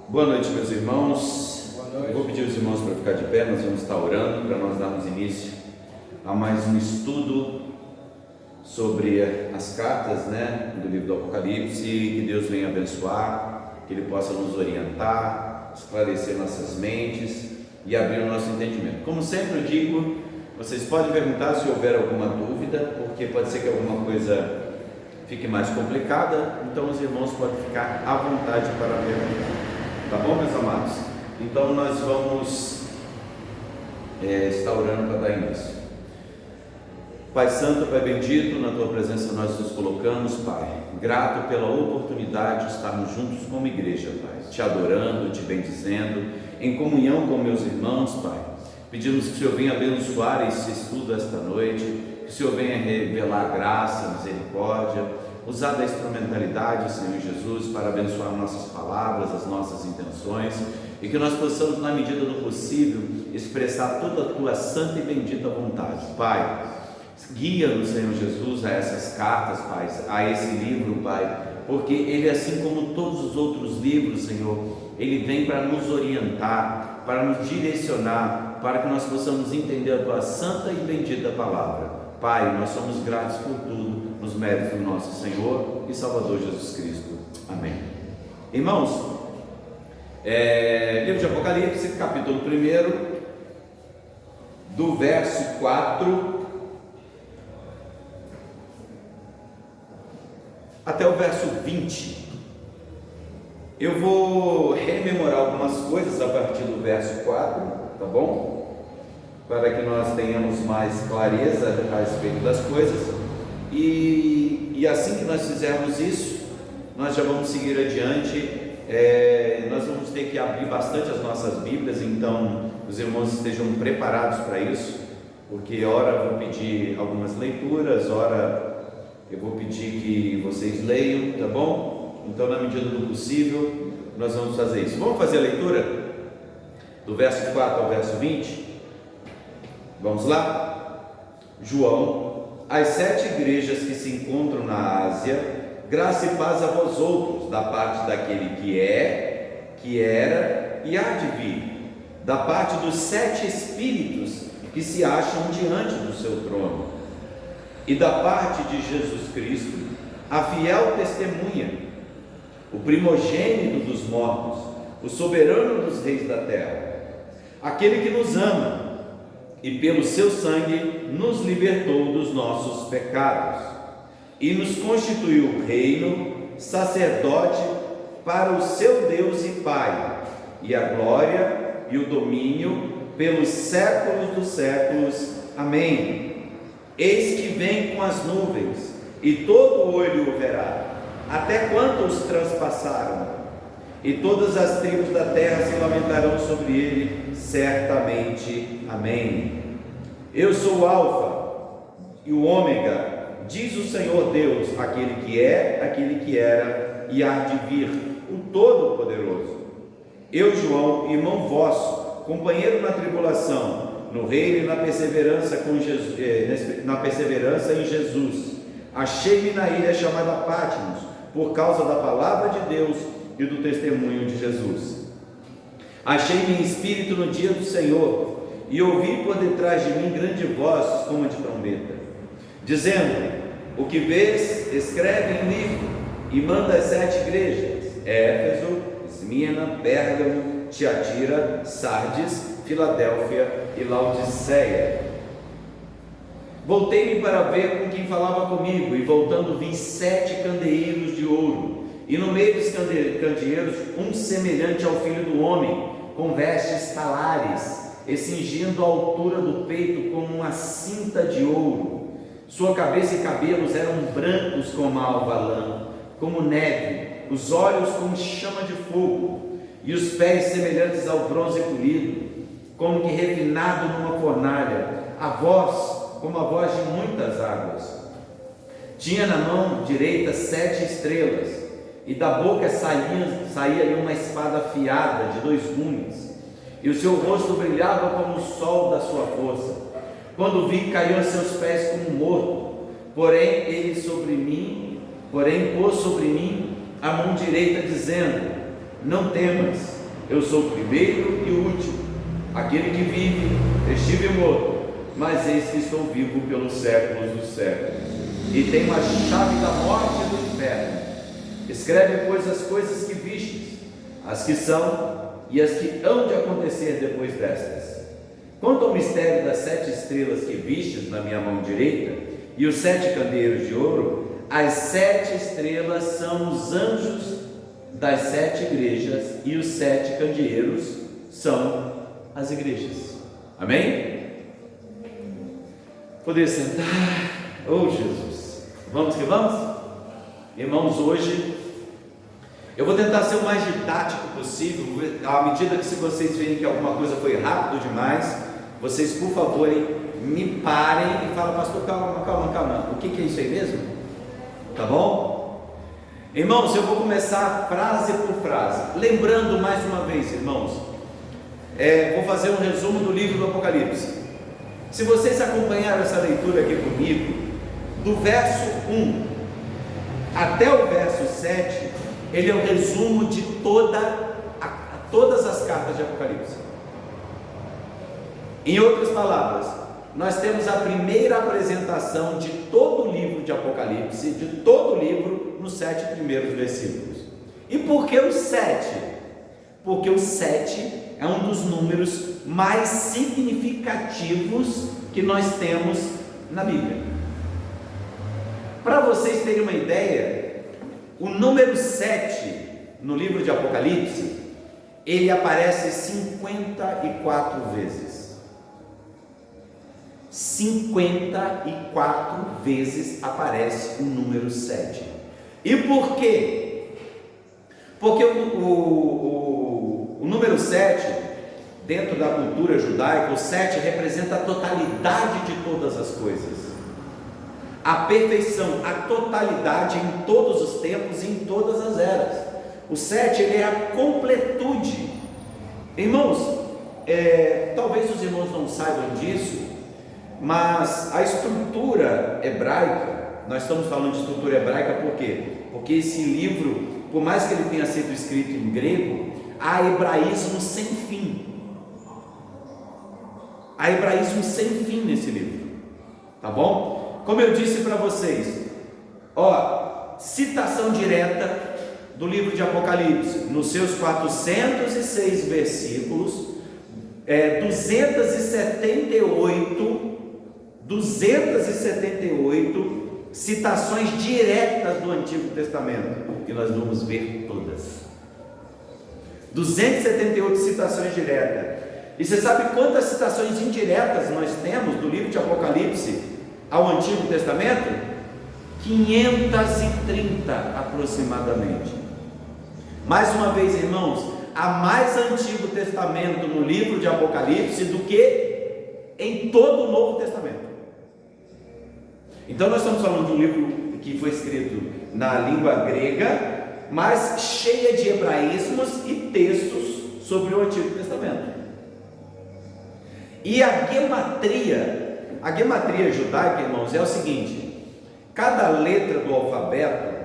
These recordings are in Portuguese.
Boa noite, meus irmãos. Boa noite. Eu vou pedir aos irmãos para ficar de pé, nós vamos estar orando para nós darmos início a mais um estudo sobre as cartas, do livro do Apocalipse. Que Deus venha abençoar, que Ele possa nos orientar, esclarecer nossas mentes e abrir o nosso entendimento. Como sempre eu digo, vocês podem perguntar se houver alguma dúvida, porque pode ser que alguma coisa fique mais complicada, então os irmãos podem ficar à vontade para perguntar. Tá bom, meus amados? Então nós vamos estar orando para dar início. Pai Santo, Pai bendito, na Tua presença nós nos colocamos, Pai, grato pela oportunidade de estarmos juntos como igreja, Pai, Te adorando, Te bendizendo, em comunhão com meus irmãos, Pai. Pedimos que o Senhor venha abençoar esse estudo esta noite, que o Senhor venha revelar graça, misericórdia, usar da instrumentalidade, Senhor Jesus, para abençoar nossas palavras, as nossas intenções, e que nós possamos, na medida do possível, expressar toda a Tua santa e bendita vontade. Pai, guia-nos, Senhor Jesus, a essas cartas, Pai, a esse livro, Pai, porque ele, assim como todos os outros livros, Senhor, ele vem para nos orientar, para nos direcionar, para que nós possamos entender a Tua santa e bendita palavra. Pai, nós somos gratos por tudo, nos méritos do nosso Senhor e Salvador Jesus Cristo. Amém. Irmãos, livro de Apocalipse, capítulo 1, do verso 4 até o verso 20. Eu vou rememorar algumas coisas a partir do verso 4, tá bom? Para que nós tenhamos mais clareza a respeito das coisas, e assim que nós fizermos isso, nós já vamos seguir adiante. Nós vamos ter que abrir bastante as nossas Bíblias, então os irmãos estejam preparados para isso, porque ora eu vou pedir algumas leituras, ora eu vou pedir que vocês leiam, tá bom? Então, na medida do possível, nós vamos fazer isso. Vamos fazer a leitura do verso 4 ao verso 20? Vamos lá? João, às 7 igrejas que se encontram na Ásia, graça e paz a vós outros, da parte daquele que é, que era e há de vir, da parte dos 7 Espíritos que se acham diante do seu trono, e da parte de Jesus Cristo, a fiel testemunha, o primogênito dos mortos, o soberano dos reis da terra, aquele que nos ama e pelo seu sangue nos libertou dos nossos pecados e nos constituiu reino, sacerdote para o seu Deus e Pai, e a glória e o domínio pelos séculos dos séculos. Amém. Eis que vem com as nuvens, e todo olho o verá, até quanto os transpassaram, e todas as tribos da terra se lamentarão sobre ele, certamente. Amém. Eu sou o Alfa e o Ômega, diz o Senhor Deus, aquele que é, aquele que era e há de vir, o Todo-Poderoso. Eu, João, irmão vosso, companheiro na tribulação, no reino e na perseverança com Jesus, na perseverança em Jesus, achei-me na ilha chamada Patmos, por causa da palavra de Deus e do testemunho de Jesus. Achei-me em espírito no dia do Senhor, e ouvi por detrás de mim grande voz como de trombeta, dizendo: o que vês, escreve em livro, e manda às 7 igrejas: Éfeso, Esmirna, Pérgamo, Tiatira, Sardes, Filadélfia e Laodiceia. Voltei-me para ver com quem falava comigo, e voltando vi 7 candeeiros de ouro, e no meio dos candeeiros um semelhante ao Filho do Homem, com vestes talares, e cingindo a altura do peito como uma cinta de ouro. Sua cabeça e cabelos eram brancos como a alva lã, como neve, os olhos como chama de fogo, e os pés semelhantes ao bronze polido, como que refinado numa fornalha, a voz como a voz de muitas águas. Tinha na mão direita 7 estrelas, e da boca saía uma espada afiada de 2 gumes, e o seu rosto brilhava como o sol da sua força. Quando vi, caiu a seus pés como morto. Porém pôs sobre mim a mão direita, dizendo: não temas, Eu sou o primeiro e o último, aquele que vive, estive morto, mas eis que estou vivo pelos séculos dos séculos, e tenho a chave da morte e do inferno. Escreve, pois, as coisas que vistes, as que são e as que hão de acontecer depois destas. Quanto ao mistério das 7 estrelas que vistes na minha mão direita e os 7 candeeiros de ouro, as 7 estrelas são os anjos das 7 igrejas e os 7 candeeiros são as igrejas. Amém? Poder sentar. Oh Jesus, vamos que vamos? Irmãos, hoje eu vou tentar ser o mais didático possível, à medida que, se vocês verem que alguma coisa foi rápido demais, vocês, por favor, me parem e falem: pastor, calma, o que é isso aí mesmo? Tá bom? Irmãos, eu vou começar frase por frase, lembrando mais uma vez, irmãos, vou fazer um resumo do livro do Apocalipse. Se vocês acompanharam essa leitura aqui comigo, do verso 1 até o verso 7, ele é o resumo de todas as cartas de Apocalipse. Em outras palavras, nós temos a primeira apresentação de todo o livro de Apocalipse, de todo o livro, nos 7 primeiros versículos. E por que o 7? Porque o 7 é um dos números mais significativos que nós temos na Bíblia. Para vocês terem uma ideia, o número 7 no livro de Apocalipse, ele aparece 54 vezes. 54 vezes aparece o número 7. E por quê? Porque o número 7, dentro da cultura judaica, o 7 representa a totalidade de todas as coisas, a perfeição, a totalidade em todos os tempos e em todas as eras. O 7, ele é a completude. Irmãos, talvez os irmãos não saibam disso, mas a estrutura hebraica, nós estamos falando de estrutura hebraica por quê? Porque esse livro, por mais que ele tenha sido escrito em grego, há hebraísmo sem fim. Há hebraísmo sem fim nesse livro, tá bom? Como eu disse para vocês, citação direta do livro de Apocalipse, nos seus 406 versículos, 278 citações diretas do Antigo Testamento, e nós vamos ver todas. 278 citações diretas. E você sabe quantas citações indiretas nós temos do livro de Apocalipse ao Antigo Testamento? 530 aproximadamente. Mais uma vez, irmãos, há mais Antigo Testamento no livro de Apocalipse do que em todo o Novo Testamento. Então nós estamos falando de um livro que foi escrito na língua grega, mas cheia de hebraísmos e textos sobre o Antigo Testamento. E a gematria judaica, irmãos, é o seguinte: cada letra do alfabeto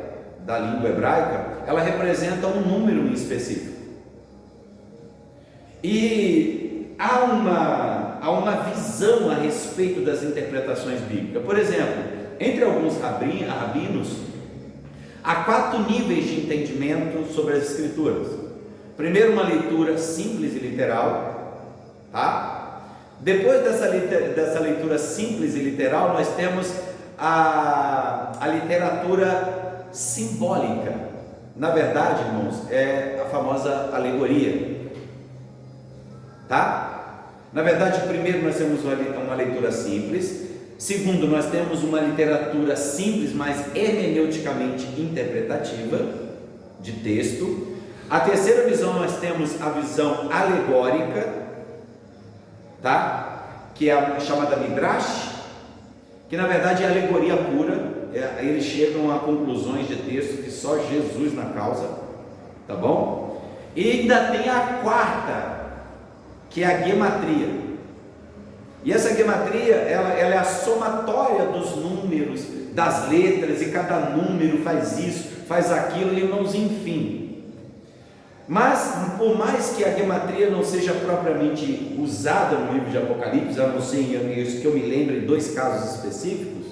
da língua hebraica, ela representa um número em específico. E há uma visão a respeito das interpretações bíblicas. Por exemplo, entre alguns rabinos, há 4 níveis de entendimento sobre as Escrituras. Primeiro, uma leitura simples e literal, tá? Depois dessa leitura simples e literal, nós temos a literatura simbólica. Na verdade, irmãos, é a famosa alegoria, tá? Na verdade, primeiro nós temos uma leitura simples. Segundo, nós temos uma literatura simples, mas hermeneuticamente interpretativa, de texto. A terceira visão, nós temos a visão alegórica, tá? Que é a chamada Midrash, que na verdade é alegoria pura. Eles chegam a conclusões de texto que só Jesus na causa, tá bom? E ainda tem a quarta, que é a gematria. E essa gematria, ela é a somatória dos números, das letras, e cada número faz isso, faz aquilo, irmãos, enfim. Mas, por mais que a gematria não seja propriamente usada no livro de Apocalipse, a não ser isso que eu me lembro em 2 casos específicos,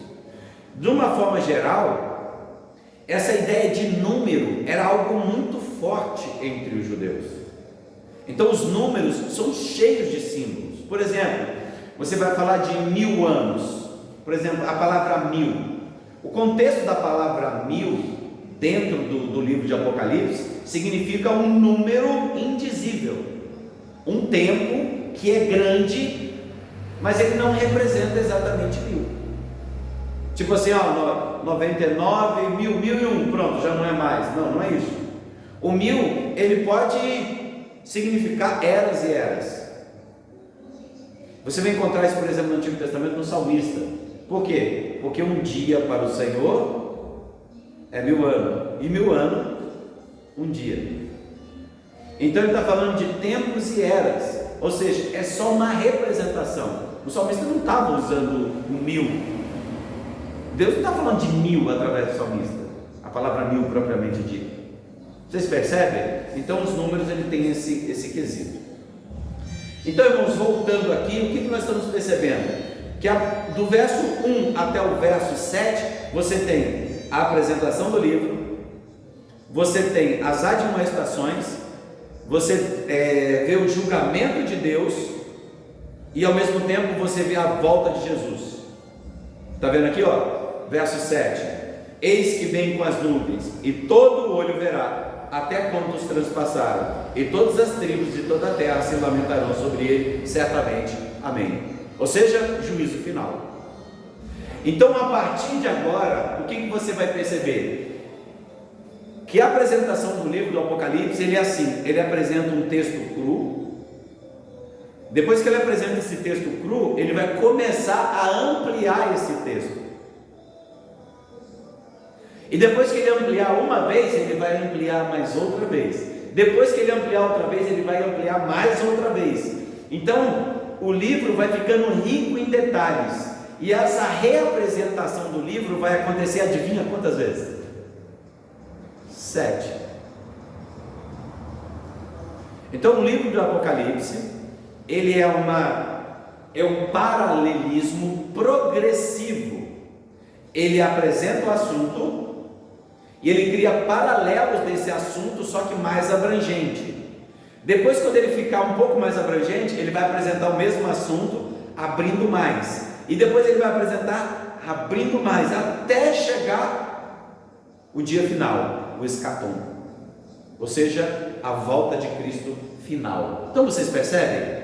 de uma forma geral, essa ideia de número era algo muito forte entre os judeus. Então os números são cheios de símbolos. Por exemplo, você vai falar de 1000 anos. Por exemplo, a palavra 1000. O contexto da palavra 1000 dentro do livro de Apocalipse significa um número indizível, um tempo que é grande, mas ele não representa exatamente 1000. Tipo assim, 99, 1000, 1001, pronto, já não é mais. Não é isso. O 1000, ele pode significar eras e eras. Você vai encontrar isso, por exemplo, no Antigo Testamento, no salmista. Por quê? Porque um dia para o Senhor é 1000 anos, e 1000 anos, um dia. Então ele está falando de tempos e eras, ou seja, é só uma representação. O salmista não estava usando o 1000. Deus não está falando de 1000 através do salmista, a palavra 1000 propriamente dita. Vocês percebem? Então os números ele tem esse quesito. Então, irmãos, voltando aqui, o que nós estamos percebendo? Que do verso 1 até o verso 7, você tem a apresentação do livro, você tem as admoestações, você vê o julgamento de Deus, e ao mesmo tempo você vê a volta de Jesus. Está vendo aqui, verso 7: eis que vem com as nuvens, e todo olho verá, até quantos transpassaram, e todas as tribos de toda a terra se lamentarão sobre ele, certamente. Amém. Ou seja, juízo final. Então, a partir de agora, o que você vai perceber? Que a apresentação do livro do Apocalipse, ele é assim, ele apresenta um texto cru. Depois que ele apresenta esse texto cru, ele vai começar a ampliar esse texto. E depois que ele ampliar uma vez, ele vai ampliar mais outra vez. Depois que ele ampliar outra vez, ele vai ampliar mais outra vez. Então, o livro vai ficando rico em detalhes. E essa reapresentação do livro vai acontecer, adivinha quantas vezes? 7. Então o livro do Apocalipse, ele é um paralelismo progressivo. Ele apresenta o assunto e ele cria paralelos desse assunto, só que mais abrangente. Depois, quando ele ficar um pouco mais abrangente, ele vai apresentar o mesmo assunto, abrindo mais. E depois ele vai apresentar abrindo mais, até chegar o dia final, o escatom, ou seja, a volta de Cristo final. Então vocês percebem?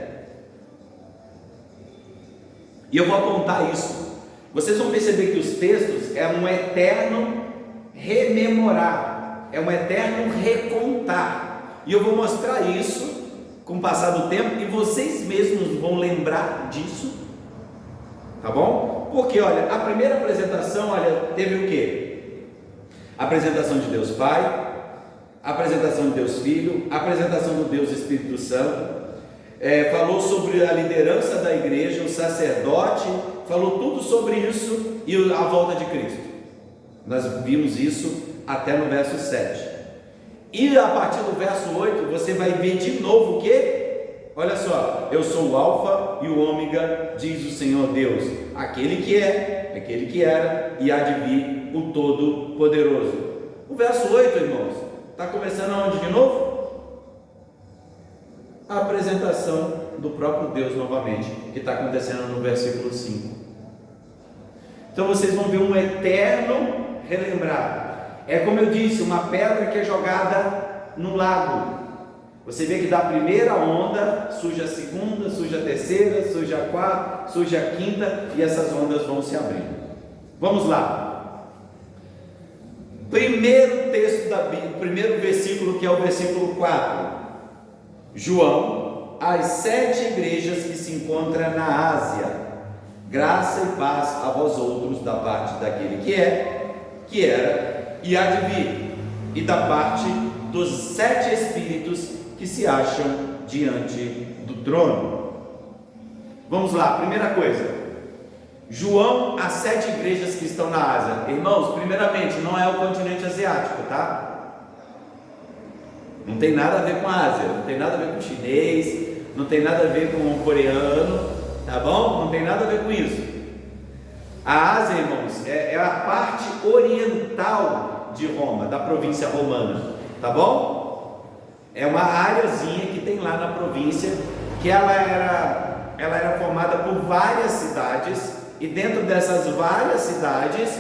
E eu vou apontar isso. Vocês vão perceber que os textos é um eterno rememorar, é um eterno recontar. E eu vou mostrar isso com o passar do tempo, e vocês mesmos vão lembrar disso. Tá bom? Porque olha, a primeira apresentação, teve o quê? A apresentação de Deus Pai, a apresentação de Deus Filho, a apresentação do Deus Espírito Santo, falou sobre a liderança da igreja, o sacerdote, falou tudo sobre isso e a volta de Cristo. Nós vimos isso até no verso 7. E a partir do verso 8, você vai ver de novo o quê? Olha só, eu sou o Alfa e o Ômega, diz o Senhor Deus, aquele que é, aquele que era e há de vir, o Todo-Poderoso. O verso 8, irmãos, está começando aonde de novo? A apresentação do próprio Deus novamente, que está acontecendo no versículo 5. Então vocês vão ver um eterno relembrar. É como eu disse, uma pedra que é jogada no lago. Você vê que da primeira onda surge a segunda, surge a terceira, surge a quarta, surge a quinta, e essas ondas vão se abrindo. Vamos lá. Primeiro texto da Bíblia, primeiro versículo, que é o versículo 4. João, às 7 igrejas que se encontram na Ásia, graça e paz a vós outros da parte daquele que é, que era e há de vir, e da parte dos 7 espíritos que se acham diante do trono. Vamos lá, primeira coisa, João, as 7 igrejas que estão na Ásia. Irmãos, primeiramente, não é o continente asiático, tá? Não tem nada a ver com a Ásia, não tem nada a ver com o chinês, não tem nada a ver com o coreano, tá bom? Não tem nada a ver com isso. A Ásia, irmãos, é a parte oriental de Roma, da província romana, tá bom? É uma áreazinha que tem lá na província, que ela era formada por várias cidades, e dentro dessas várias cidades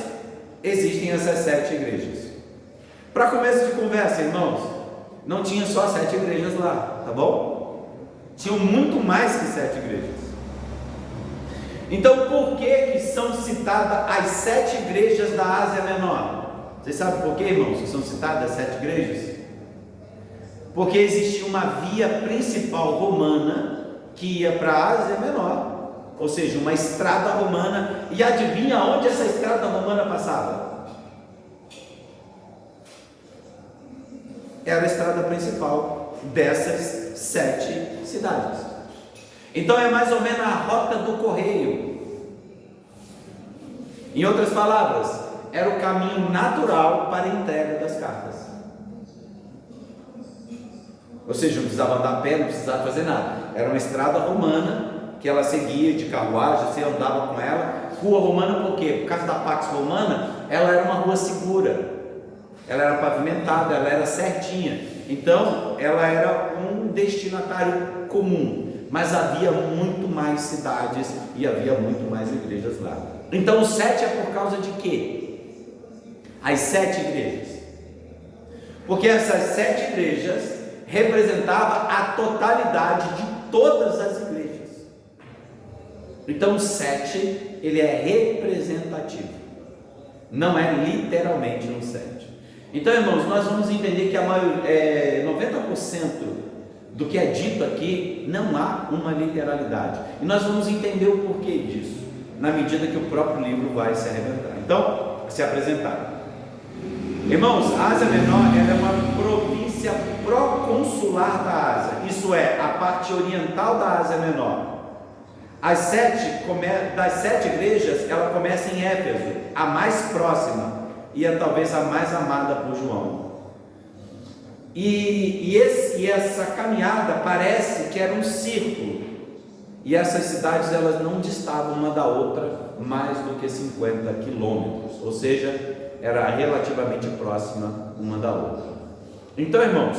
existem essas 7 igrejas. Para começo de conversa, irmãos, não tinha só 7 igrejas lá, tá bom? Tinham muito mais que 7 igrejas. Então, por que são citadas as 7 igrejas da Ásia Menor? Vocês sabem por que, irmãos, que são citadas as 7 igrejas? Porque existia uma via principal romana que ia para a Ásia Menor, ou seja, uma estrada romana. E adivinha onde essa estrada romana passava? Era a estrada principal dessas 7 cidades. Então é mais ou menos a rota do correio. Em outras palavras, era o caminho natural para a entrega das cartas. Ou seja, não precisava andar a pé, não precisava fazer nada. Era uma estrada romana que ela seguia de carruagem, você andava com ela. Rua romana por quê? Por causa da Pax Romana, ela era uma rua segura. Ela era pavimentada, ela era certinha. Então, ela era um destinatário comum. Mas havia muito mais cidades e havia muito mais igrejas lá. Então, o 7 é por causa de quê? As 7 igrejas. Porque essas 7 igrejas representavam a totalidade de todas as igrejas. Então, o 7, ele é representativo. Não é literalmente um 7. Então, irmãos, nós vamos entender que a maioria, 90% do que é dito aqui, não há uma literalidade. E nós vamos entender o porquê disso, na medida que o próprio livro vai se apresentar. Irmãos, a Ásia Menor ela é uma província proconsular da Ásia, isso é, a parte oriental da Ásia Menor. Das 7 igrejas, ela começa em Éfeso, a mais próxima, e é talvez a mais amada por João. E essa caminhada parece que era um círculo, e essas cidades elas não distavam uma da outra mais do que 50 quilômetros, ou seja, era relativamente próxima uma da outra. Então, irmãos,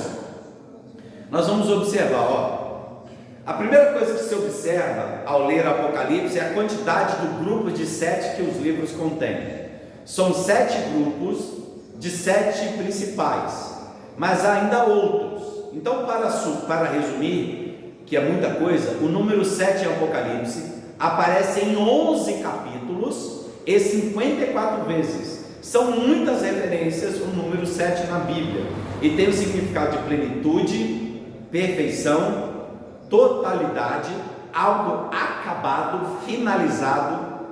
nós vamos observar, a primeira coisa que se observa ao ler Apocalipse é a quantidade do grupo de 7 que os livros contêm. São 7 grupos de 7 principais, mas há ainda outros. Então, para resumir, que é muita coisa, o número 7 em Apocalipse aparece em 11 capítulos e 54 vezes. São muitas referências o número 7 na Bíblia, e tem o significado de plenitude, perfeição, totalidade, algo acabado, finalizado,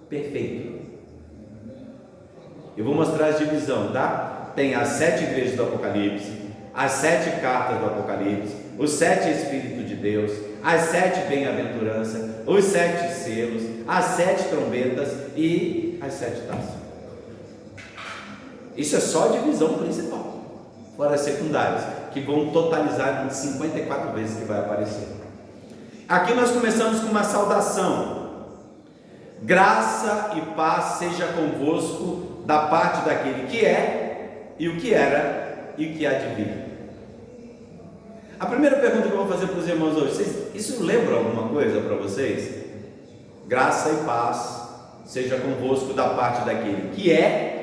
perfeito. Eu vou mostrar a divisão, tá? Tem as 7 igrejas do Apocalipse, as 7 cartas do Apocalipse, os 7 Espíritos de Deus, as 7 bem-aventuranças, os 7 selos, as 7 trombetas e as 7 taças. Isso é só a divisão principal, fora as secundárias, que vão totalizar em 54 vezes que vai aparecer. Aqui nós começamos com uma saudação: graça e paz seja convosco da parte daquele que é, e o que era, e o que há de vir. A primeira pergunta que eu vou fazer para os irmãos hoje: isso lembra alguma coisa para vocês? Graça e paz seja convosco da parte daquele que é,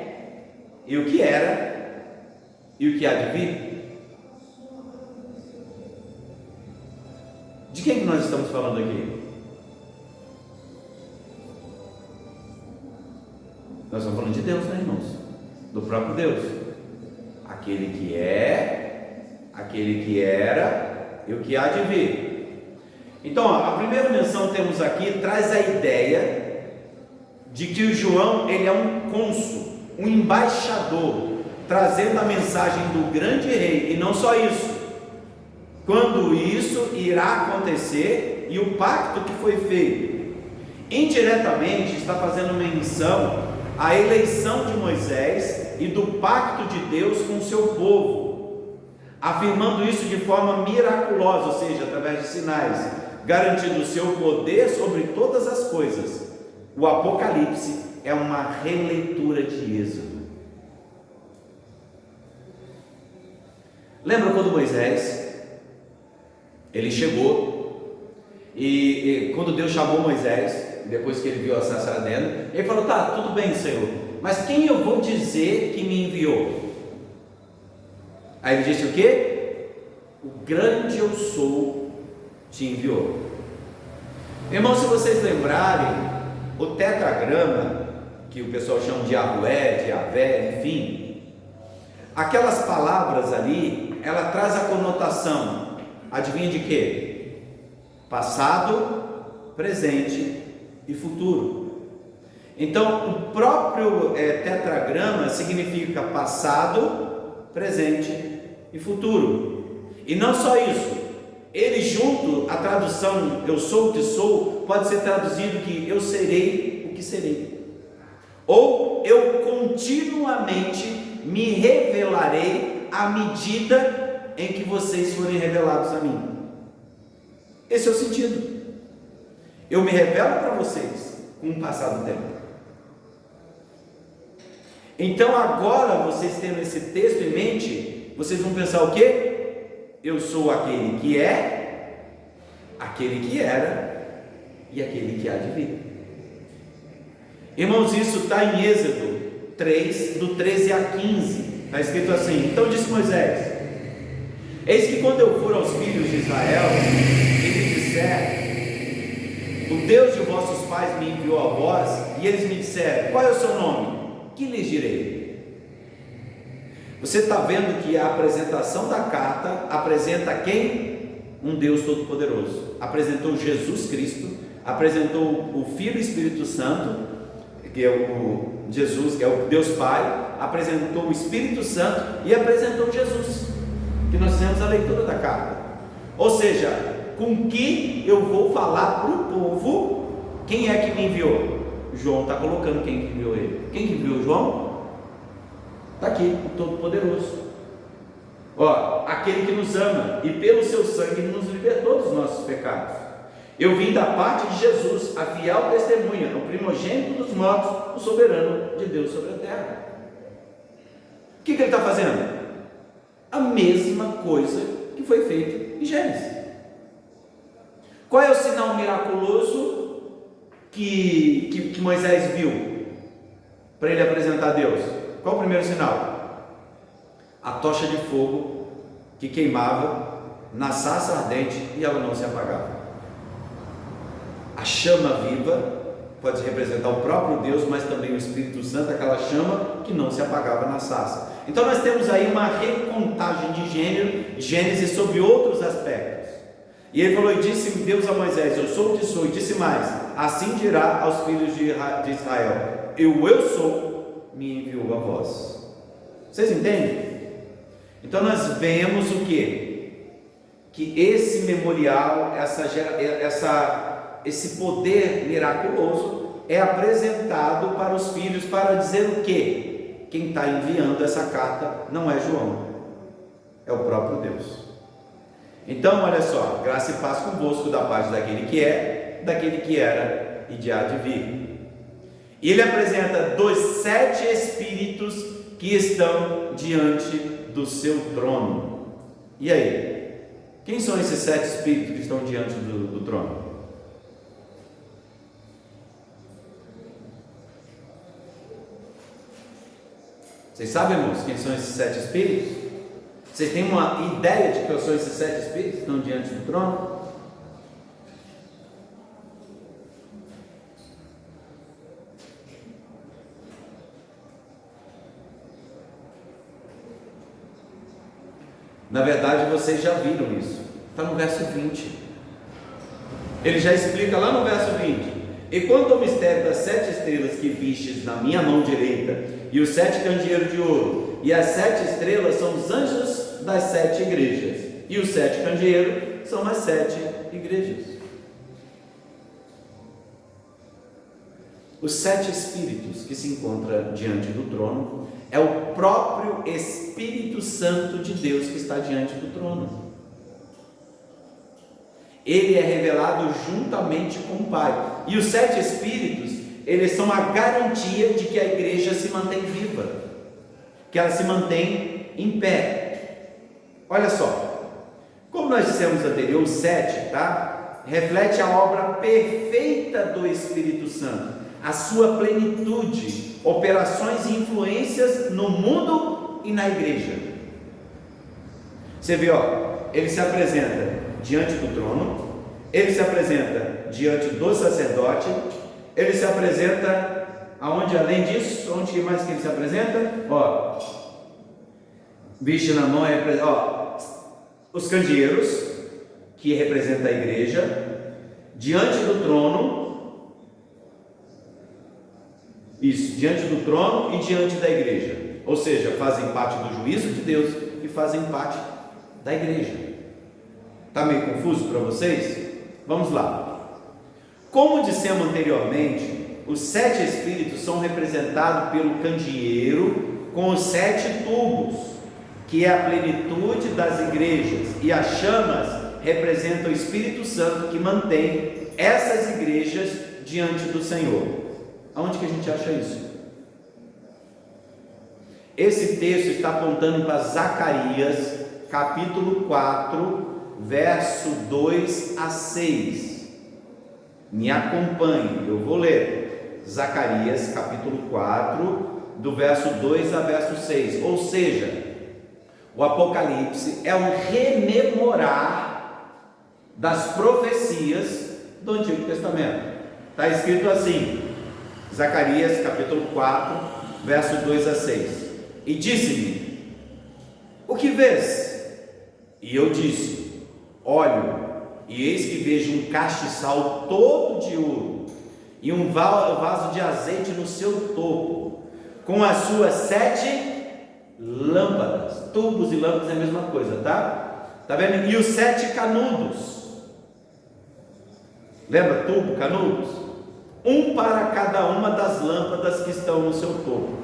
e o que era, e o que há de vir. De quem que nós estamos falando aqui? Nós estamos falando de Deus, né, irmãos? Do próprio Deus. Aquele que é, aquele que era e o que há de vir. Então, a primeira menção que temos aqui traz a ideia de que o João, ele é um cônsul, um embaixador, trazendo a mensagem do grande rei. E não só isso, quando isso irá acontecer e o pacto que foi feito. Indiretamente está fazendo menção à eleição de Moisés e do pacto de Deus com o seu povo, afirmando isso de forma miraculosa, ou seja, através de sinais, garantindo o seu poder sobre todas as coisas. O Apocalipse é uma releitura de Êxodo. Lembra quando Moisés, ele chegou, e quando Deus chamou Moisés, depois que ele viu a sarça ardendo, ele falou: tá, tudo bem, Senhor, mas quem eu vou dizer que me enviou? Aí ele disse o quê? O grande eu sou te enviou. Irmão, se vocês lembrarem, o tetragrama, que o pessoal chama de Yahvé, de Yahvé, enfim, aquelas palavras ali, ela traz a conotação, adivinha de quê? Passado, presente e futuro. Então, o próprio tetragrama significa passado, presente e futuro. E não só isso, ele junto, a tradução eu sou o que sou, pode ser traduzido que eu serei o que serei, ou eu continuamente me revelarei à medida em que vocês forem revelados a mim. Esse é o sentido. Eu me revelo para vocês com o passar do tempo. Então agora, vocês tendo esse texto em mente, vocês vão pensar o quê? Eu sou aquele que é, aquele que era e aquele que há de vir. Irmãos, isso está em Êxodo 3, do 13 a 15, está escrito assim: então disse Moisés: eis que quando eu for aos filhos de Israel e me disser, o Deus de vossos pais me enviou a vós, e eles me disserem, qual é o seu nome? Que lhes direi? Você está vendo que a apresentação da carta apresenta quem? Um Deus Todo-Poderoso. Apresentou Jesus Cristo, apresentou o Filho e Espírito Santo, que é o Jesus, que é o Deus Pai, apresentou o Espírito Santo e apresentou Jesus, que nós fizemos a leitura da carta. Ou seja, com que eu vou falar para o povo quem é que me enviou? João está colocando quem que enviou ele. Quem que enviou João? Está aqui, o Todo-Poderoso. Ó, aquele que nos ama e pelo seu sangue nos libertou dos nossos pecados. Eu vim da parte de Jesus, a fiel testemunha, o primogênito dos mortos, o soberano de Deus sobre a terra. O que ele está fazendo? A mesma coisa que foi feito em Gênesis. Qual é o sinal miraculoso que Moisés viu para ele apresentar a Deus? Qual o primeiro sinal? A tocha de fogo que queimava na sarça ardente e ela não se apagava. A chama viva pode representar o próprio Deus, mas também o Espírito Santo, aquela chama que não se apagava na sarça. Então nós temos aí uma recontagem de Gênesis sobre outros aspectos. E ele falou: e disse Deus a Moisés, eu sou o que sou, e disse mais, assim dirá aos filhos de Israel, eu sou, me enviou a vós. Vocês entendem? Então nós vemos o que? Que esse memorial, esse poder miraculoso é apresentado para os filhos para dizer o que? Quem está enviando essa carta não é João, é o próprio Deus. Então olha só, graça e paz convosco da parte daquele que é, daquele que era e de há de vir. E ele apresenta dos 7 espíritos que estão diante do seu trono. E aí? Quem são esses 7 espíritos que estão diante do trono? Vocês sabem, irmãos, quem são esses 7 espíritos? Vocês têm uma ideia de quem são esses 7 espíritos que estão diante do trono? Na verdade, vocês já viram isso. Está no verso 20. Ele já explica lá no verso 20. E quanto ao mistério das 7 estrelas que vistes na minha mão direita, e os 7 candeeiros de ouro, e as 7 estrelas são os anjos das 7 igrejas, e os 7 candeeiros são as 7 igrejas. Os 7 espíritos que se encontram diante do trono é o próprio Espírito Santo de Deus que está diante do trono. Ele é revelado juntamente com o Pai. E os 7 espíritos, eles são a garantia de que a igreja se mantém viva, que ela se mantém em pé. Olha só, como nós dissemos anterior, o 7, tá? Reflete a obra perfeita do Espírito Santo, a sua plenitude, operações e influências no mundo e na igreja. Você vê, ele se apresenta diante do trono, ele se apresenta diante do sacerdote, ele se apresenta aonde, além disso, onde mais que ele se apresenta? Bicho na mão, os candeeiros, que representa a igreja, diante do trono, diante do trono e diante da igreja, ou seja, fazem parte do juízo de Deus e fazem parte da igreja. Está meio confuso para vocês? Vamos lá. Como dissemos anteriormente, os 7 espíritos são representados pelo candeeiro com os 7 tubos, que é a plenitude das igrejas, e as chamas representam o Espírito Santo que mantém essas igrejas diante do Senhor. Aonde que a gente acha isso? Esse texto está apontando para Zacarias, capítulo 4, verso 2 a 6. Me acompanhe, eu vou ler. Zacarias, capítulo 4, do verso 2 a verso 6. Ou seja, o Apocalipse é um rememorar das profecias do Antigo Testamento. Está escrito assim, Zacarias capítulo 4, verso 2 a 6. E disse-me: o que vês? E eu disse: olho, e eis que vejo um castiçal todo de ouro, e um vaso de azeite no seu topo, com as suas 7 lâmpadas. Tubos e lâmpadas é a mesma coisa, tá? Tá vendo? E os 7 canudos. Lembra tubo, canudos? Um para cada uma das lâmpadas que estão no seu topo,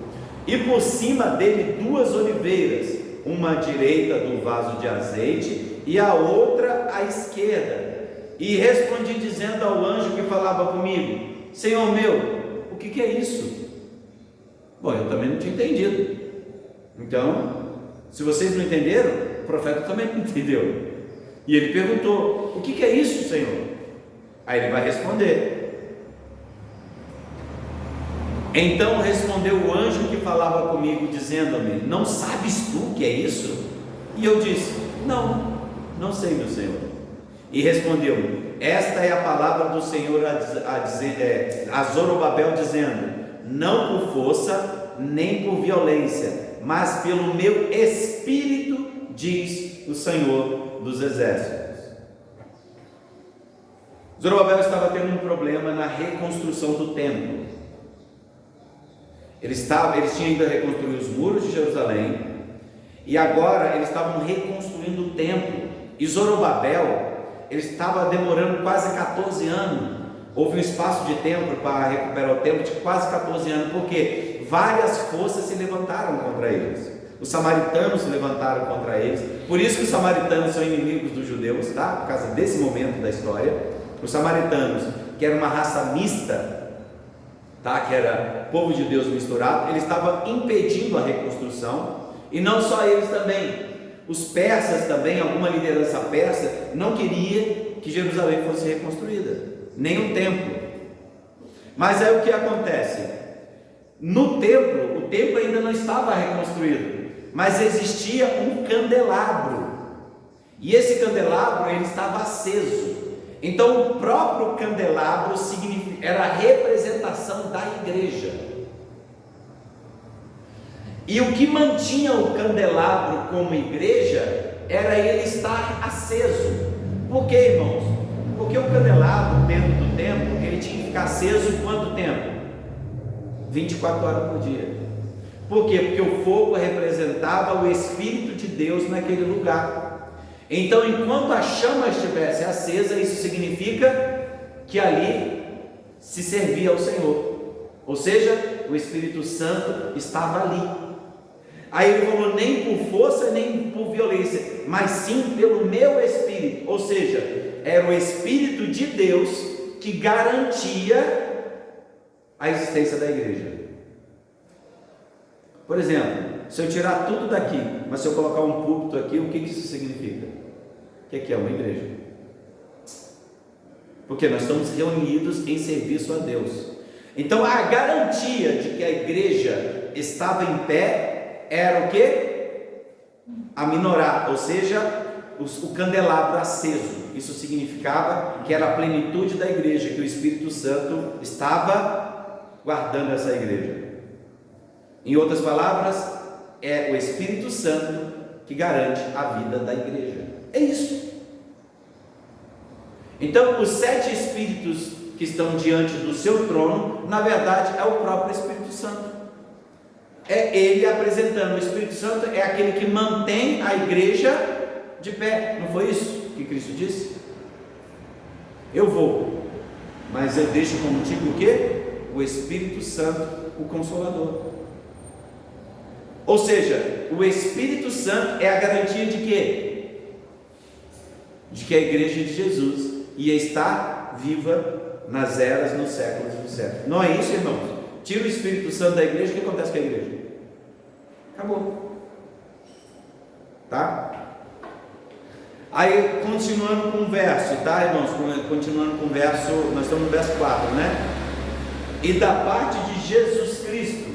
e por cima dele 2 oliveiras, uma à direita do vaso de azeite e a outra à esquerda. E respondi dizendo ao anjo que falava comigo: Senhor meu, o que é isso? Bom, eu também não tinha entendido. Então, se vocês não entenderam, o profeta também não entendeu. E ele perguntou: o que é isso, Senhor? Aí ele vai responder. Então respondeu o anjo que falava comigo, dizendo-me: não sabes tu o que é isso? E eu disse: não sei, meu Senhor. E respondeu-me: esta é a palavra do Senhor a Zorobabel, dizendo: não por força nem por violência, mas pelo meu espírito, diz o Senhor dos exércitos. Zorobabel estava tendo um problema na reconstrução do templo. Eles tinham ainda reconstruído os muros de Jerusalém, e agora eles estavam reconstruindo o templo. E Zorobabel, ele estava demorando quase 14 anos. Houve um espaço de tempo para recuperar o templo de quase 14 anos, porque várias forças se levantaram contra eles. Os samaritanos se levantaram contra eles. Por isso que os samaritanos são inimigos dos judeus, tá? Por causa desse momento da história. Os samaritanos, que era uma raça mista, tá? Que era povo de Deus misturado, eles estavam impedindo a reconstrução. E não só eles também, os persas também, alguma liderança persa não queria que Jerusalém fosse reconstruída, nem o templo. Mas aí o que acontece? No templo, o templo ainda não estava reconstruído, mas existia um candelabro, e esse candelabro ele estava aceso. Então o próprio candelabro era a representação da igreja. E o que mantinha o candelabro como igreja era ele estar aceso. Por quê, irmãos? Porque o candelabro dentro do templo, ele tinha que ficar aceso quanto tempo? 24 horas por dia. Por quê? Porque o fogo representava o Espírito de Deus naquele lugar. Então, enquanto a chama estivesse acesa, isso significa que ali se servia ao Senhor. Ou seja, o Espírito Santo estava ali. Aí ele falou: nem por força, nem por violência, mas sim pelo meu Espírito. Ou seja, era o Espírito de Deus que garantia a existência da igreja. Por exemplo, se eu tirar tudo daqui, mas se eu colocar um púlpito aqui, o que isso significa? O que é uma igreja? Porque nós estamos reunidos em serviço a Deus. Então a garantia de que a igreja estava em pé era o que? A menorá, ou seja, o candelabro aceso. Isso significava que era a plenitude da igreja, que o Espírito Santo estava guardando essa igreja. Em outras palavras, é o Espírito Santo que garante a vida da igreja. É isso. Então, os 7 Espíritos que estão diante do seu trono, na verdade, é o próprio Espírito Santo. É ele apresentando. O Espírito Santo é aquele que mantém a igreja de pé. Não foi isso que Cristo disse? Eu vou, mas eu deixo contigo o quê? O Espírito Santo, o Consolador. Ou seja, o Espírito Santo é a garantia de quê? De que a igreja de Jesus ia estar viva nas eras, nos séculos dos séculos. Não é isso, irmãos? Tira o Espírito Santo da igreja, o que acontece com a igreja? Acabou. Tá? Aí, continuando com o verso, tá, irmãos? Continuando com o verso, nós estamos no verso 4, né? E da parte de Jesus Cristo.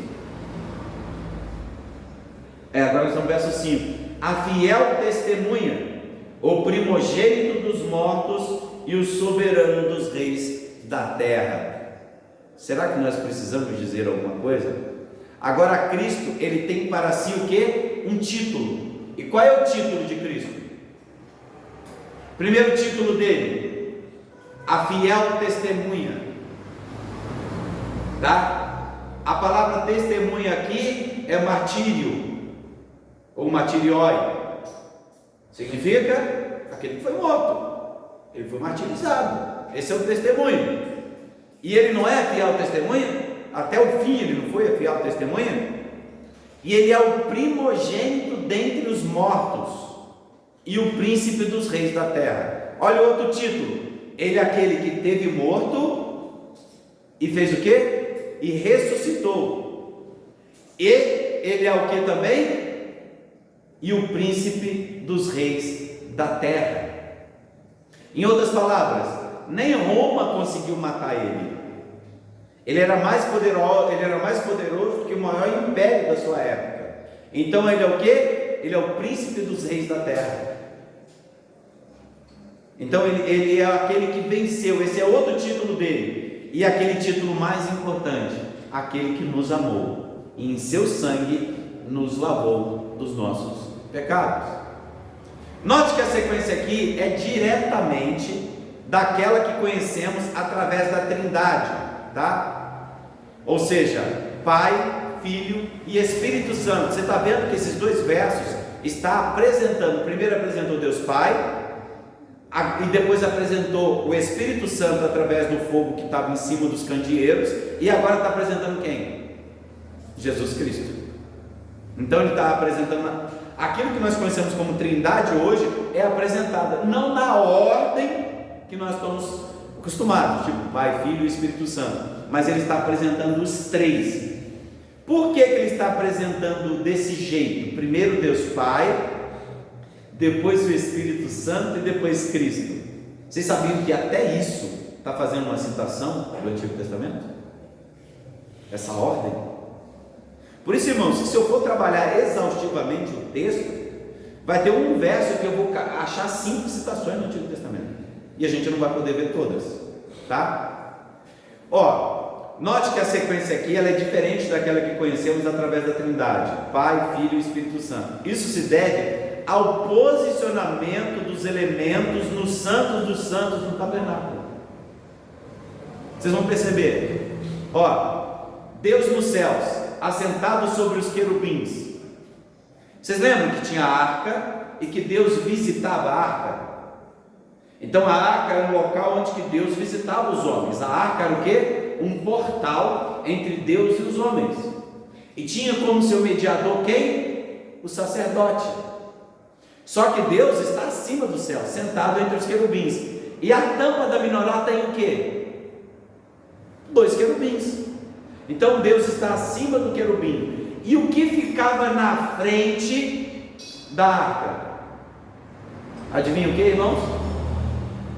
Agora nós estamos no verso 5. A fiel testemunha, o primogênito dos mortos e o soberano dos reis da terra. Será que nós precisamos dizer alguma coisa? Agora Cristo, ele tem para si o quê? Um título. E qual é o título de Cristo? Primeiro título dele, a fiel testemunha. Tá? A palavra testemunha aqui é martírio, ou martirioi. Significa aquele que foi morto, ele foi martirizado. Esse é o testemunho. E ele não é fiel testemunha? Até o fim ele não foi a fiel testemunha? E ele é o primogênito dentre os mortos e o príncipe dos reis da terra. Olha o outro título. Ele é aquele que teve morto e fez o quê? E ressuscitou. E ele é o que também? E o príncipe dos reis da terra. Em outras palavras, nem Roma conseguiu matar ele. Ele era mais poderoso do que o maior império da sua época. Então ele é o quê? Ele é o príncipe dos reis da terra. Então ele é aquele que venceu. Esse é outro título dele. E aquele título mais importante, aquele que nos amou e em seu sangue nos lavou dos nossos pecados. Note que a sequência aqui é diretamente daquela que conhecemos através da Trindade, tá? Ou seja, Pai, Filho e Espírito Santo. Você está vendo que esses dois versos está apresentando, primeiro apresentou Deus Pai, e depois apresentou o Espírito Santo através do fogo que estava em cima dos candeeiros, e agora está apresentando quem? Jesus Cristo. Então ele está apresentando aquilo que nós conhecemos como Trindade hoje, é apresentada não na ordem que nós estamos acostumados, tipo Pai, Filho e Espírito Santo, mas ele está apresentando os três. Por que ele está apresentando desse jeito? Primeiro Deus Pai, depois o Espírito Santo e depois Cristo. Vocês sabiam que até isso está fazendo uma citação do Antigo Testamento? Essa ordem. Por isso, irmãos, se eu for trabalhar exaustivamente o texto, vai ter um verso que eu vou achar 5 citações no Antigo Testamento, e a gente não vai poder ver todas, tá? Note que a sequência aqui ela é diferente daquela que conhecemos através da Trindade, Pai, Filho e Espírito Santo. Isso se deve ao posicionamento dos elementos nos santos dos santos no tabernáculo. Vocês vão perceber, Deus nos céus, assentado sobre os querubins. Vocês lembram que tinha a arca e que Deus visitava a arca? Então a arca era um local onde que Deus visitava os homens. A arca era o quê? Um portal entre Deus e os homens. E tinha como seu mediador quem? O sacerdote. Só que Deus está acima do céu, sentado entre os querubins. E a tampa da menorá tem o quê? 2 querubins. Então Deus está acima do querubim. E o que ficava na frente da arca? Adivinha o que, irmãos?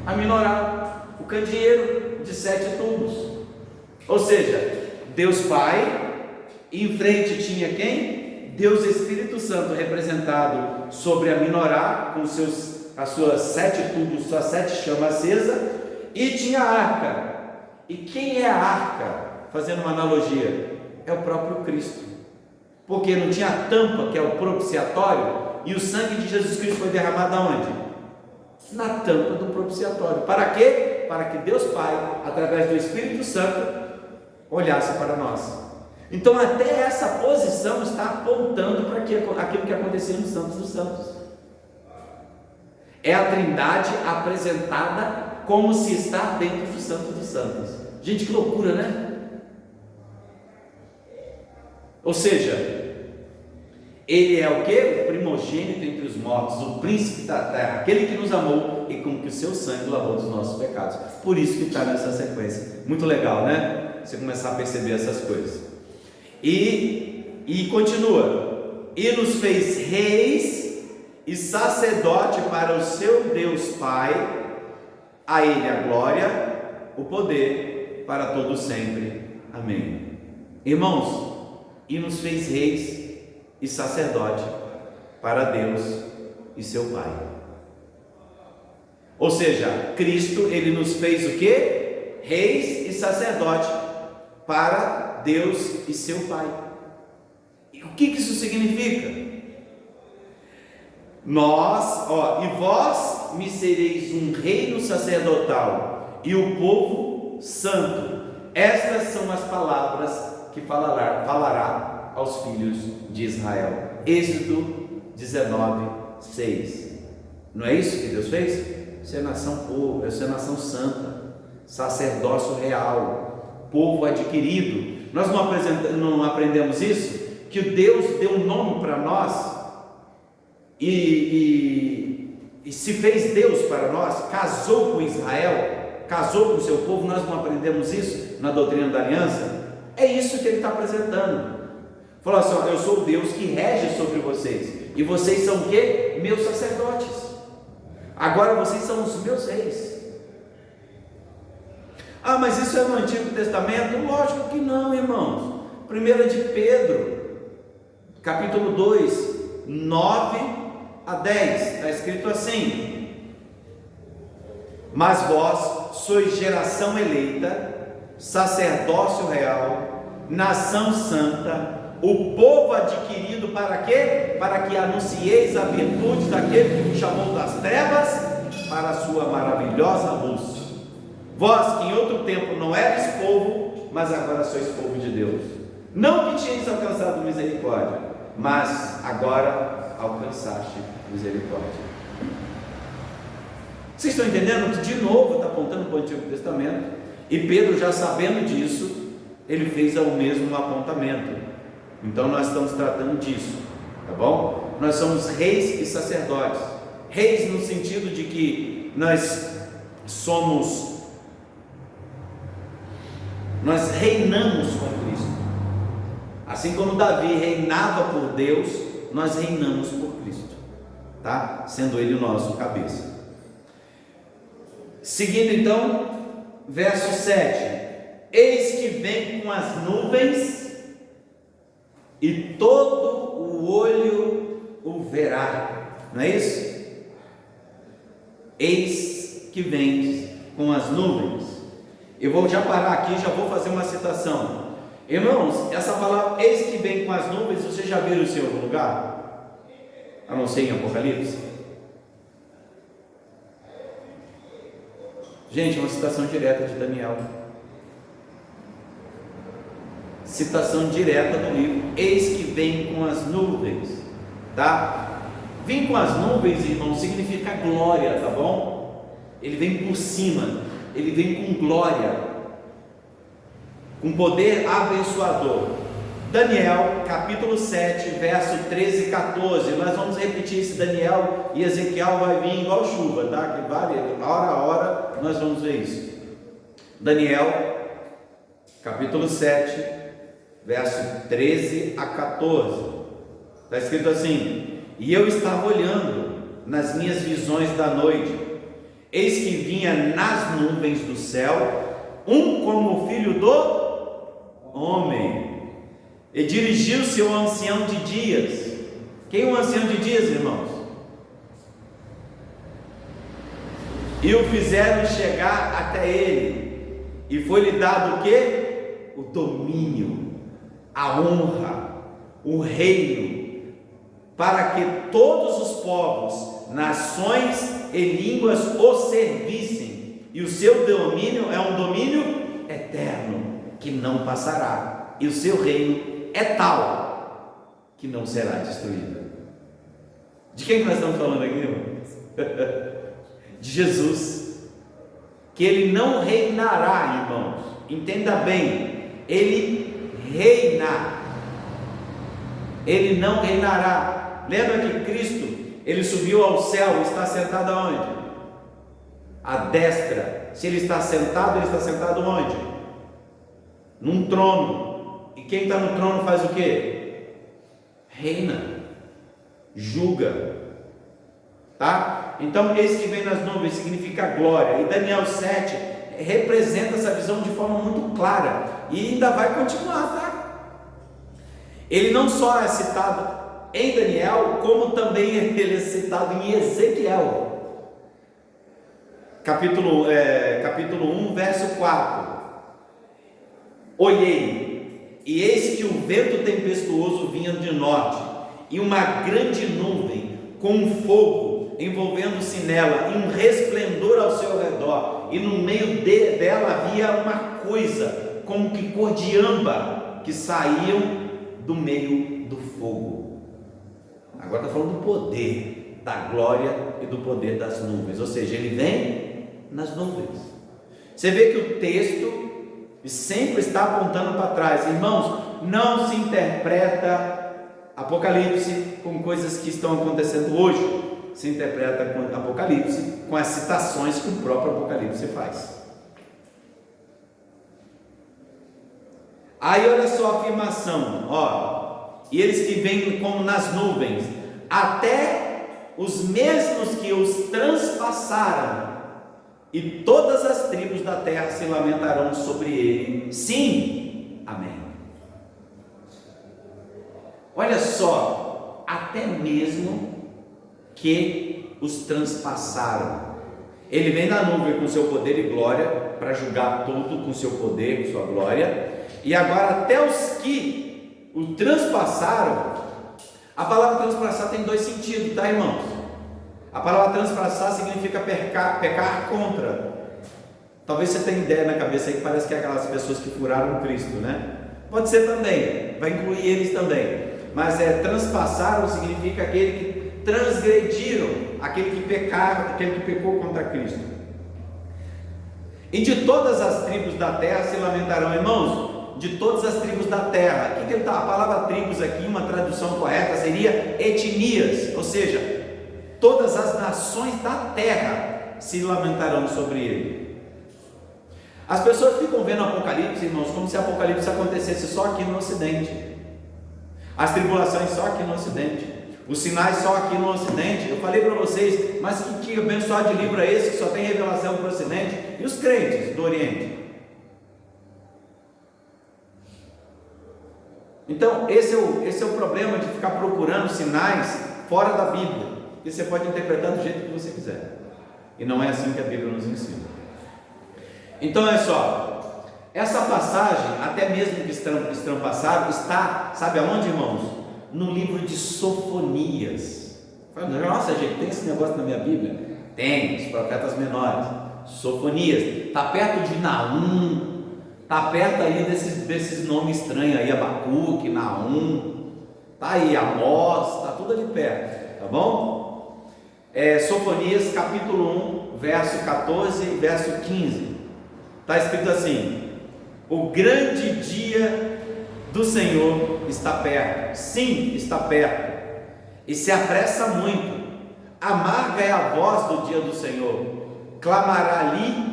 A menorá, o candeeiro de 7 tubos. Ou seja, Deus Pai, em frente tinha quem? Deus Espírito Santo, representado sobre a menorá, com as suas 7 tubos, suas 7 chamas acesas, e tinha a arca. E quem é a arca? Fazendo uma analogia, é o próprio Cristo, porque não tinha a tampa, que é o propiciatório, e o sangue de Jesus Cristo foi derramado aonde? Na tampa do propiciatório. Para quê? Para que Deus Pai, através do Espírito Santo, olhasse para nós. Então até essa posição está apontando para aquilo que acontecia no Santos dos Santos. É a Trindade apresentada como se está dentro do Santos dos Santos. Gente, que loucura, né? Ou seja, Ele é o que? O primogênito entre os mortos, o príncipe da terra, aquele que nos amou e com que o seu sangue lavou dos nossos pecados. Por isso que está nessa sequência. Muito legal, né? Você começar a perceber essas coisas. E continua: e nos fez reis e sacerdote para o seu Deus Pai, a Ele a glória, o poder para todo sempre. Amém. Irmãos, e nos fez reis e sacerdote para Deus e seu Pai. Ou seja, Cristo, Ele nos fez o que? Reis e sacerdote para Deus e seu Pai. E o que isso significa? E vós me sereis um reino sacerdotal e o povo santo. Estas são as palavras que falará aos filhos de Israel. Êxodo 19:6. Não é isso que Deus fez? Você é nação santa, sacerdócio real, povo adquirido. Nós não aprendemos isso? Que Deus deu um nome para nós e se fez Deus para nós, casou com Israel, casou com o seu povo. Nós não aprendemos isso na doutrina da aliança? É isso que ele está apresentando. Falou assim: eu sou o Deus que rege sobre vocês, e vocês são o quê? Meus sacerdotes. Agora vocês são os meus reis. Ah, mas isso é no Antigo Testamento? Lógico que não, irmãos. 1 de Pedro, capítulo 2, 9 a 10, está escrito assim: mas vós sois geração eleita, sacerdócio real, nação santa, o povo adquirido para quê? Para que anuncieis a virtude daquele que vos chamou das trevas para a sua maravilhosa luz. Vós que em outro tempo não erais povo, mas agora sois povo de Deus. Não que tinhais alcançado misericórdia, mas agora alcançaste misericórdia. Vocês estão entendendo que de novo está apontando para o Antigo Testamento? E Pedro, já sabendo disso, ele fez o mesmo apontamento. Então nós estamos tratando disso, tá bom? Nós somos reis e sacerdotes. Reis no sentido de que nós reinamos com Cristo. Assim como Davi reinava por Deus, nós reinamos por Cristo, tá? Sendo Ele o nosso cabeça. Seguindo então, verso 7: eis que vem com as nuvens, e todo o olho o verá. Não é isso? Eis que vem com as nuvens. Eu vou já parar aqui, já vou fazer uma citação. Irmãos, essa palavra eis que vem com as nuvens, você já viu isso em algum lugar? A não ser em Apocalipse? Gente, uma citação direta de Daniel. Citação direta do livro. Eis que vem com as nuvens, tá? Vem com as nuvens, irmão, significa glória, tá bom? Ele vem por cima, ele vem com glória. com poder abençoador. Daniel, capítulo 7, verso 13 e 14. Nós vamos repetir esse Daniel e Ezequiel, vai vir igual chuva, tá? Que vale, hora a hora nós vamos ver isso. Daniel, capítulo 7, verso 13 a 14. Está escrito assim: e eu estava olhando nas minhas visões da noite, eis que vinha nas nuvens do céu um como o filho do homem, e dirigiu-se ao ancião de dias. Quem é o ancião de dias, irmãos? E o fizeram chegar até ele, e foi-lhe dado o quê? O domínio, a honra, o reino, para que todos os povos, nações e línguas o servissem, e o seu domínio é um domínio eterno, que não passará, e o seu reino é tal, que não será destruído. De quem que nós estamos falando aqui, irmãos? De Jesus, que ele não reinará, irmãos, entenda bem, ele reina, ele não reinará. Lembra que Cristo, ele subiu ao céu, está sentado aonde? À destra. Se ele está sentado onde? Num trono. E quem está no trono faz o quê? Reina, julga, tá? Então esse que vem nas nuvens significa glória, e Daniel 7 representa essa visão de forma muito clara, e ainda vai continuar, tá? Ele não só é citado em Daniel, como também ele é citado em Ezequiel, capítulo 1, verso 4. Olhei, e eis que um vento tempestuoso vinha de norte, e uma grande nuvem com um fogo envolvendo-se nela, e um resplendor ao seu redor, e no meio dela havia uma coisa como que cor de âmbar, que saíam do meio do fogo. Agora está falando do poder, da glória e do poder das nuvens, ou seja, ele vem nas nuvens. Você vê que o texto sempre está apontando para trás. Irmãos, não se interpreta Apocalipse com coisas que estão acontecendo hoje, se interpreta com Apocalipse com as citações que o próprio Apocalipse faz. Aí olha só a afirmação, ó, e eles que vêm como nas nuvens, até os mesmos que os transpassaram, e todas as tribos da terra se lamentarão sobre ele. Sim, amém. Olha só, até mesmo que os transpassaram. Ele vem na nuvem com seu poder e glória para julgar tudo com seu poder, com sua glória. E agora até os que o transpassaram. A palavra transpassar tem dois sentidos, tá, irmãos? A palavra transpassar significa pecar contra. Talvez você tenha ideia na cabeça aí que parece que é aquelas pessoas que furaram Cristo, né? Pode ser também, vai incluir eles também. Mas transpassaram significa aquele que transgrediram, aquele que pecaram, aquele que pecou contra Cristo. E de todas as tribos da terra se lamentarão, irmãos. De todas as tribos da terra. A palavra tribos aqui, uma tradução correta seria etnias, ou seja, todas as nações da terra se lamentarão sobre ele. As pessoas ficam vendo Apocalipse, irmãos, como se Apocalipse acontecesse só aqui no Ocidente, as tribulações só aqui no Ocidente, os sinais só aqui no Ocidente. Eu falei para vocês, mas que abençoado de livro é esse que só tem revelação para o Ocidente? E os crentes do Oriente? Então esse é o problema de ficar procurando sinais fora da Bíblia, que você pode interpretar do jeito que você quiser, e não é assim que a Bíblia nos ensina. Então olha só, essa passagem, até mesmo que estão passados, está, sabe aonde, irmãos? No livro de Sofonias. Nossa, gente, tem esse negócio na minha Bíblia? Tem, os profetas menores. Sofonias, está perto de Naum, está perto aí desses nomes estranhos aí, Abacuque, Naum, está aí Amós, está tudo ali perto, tá bom? Sofonias capítulo 1, verso 14 e verso 15, está escrito assim: O grande dia do Senhor está perto. Sim, está perto. E se apressa muito. Amarga é a voz do dia do Senhor. Clamará ali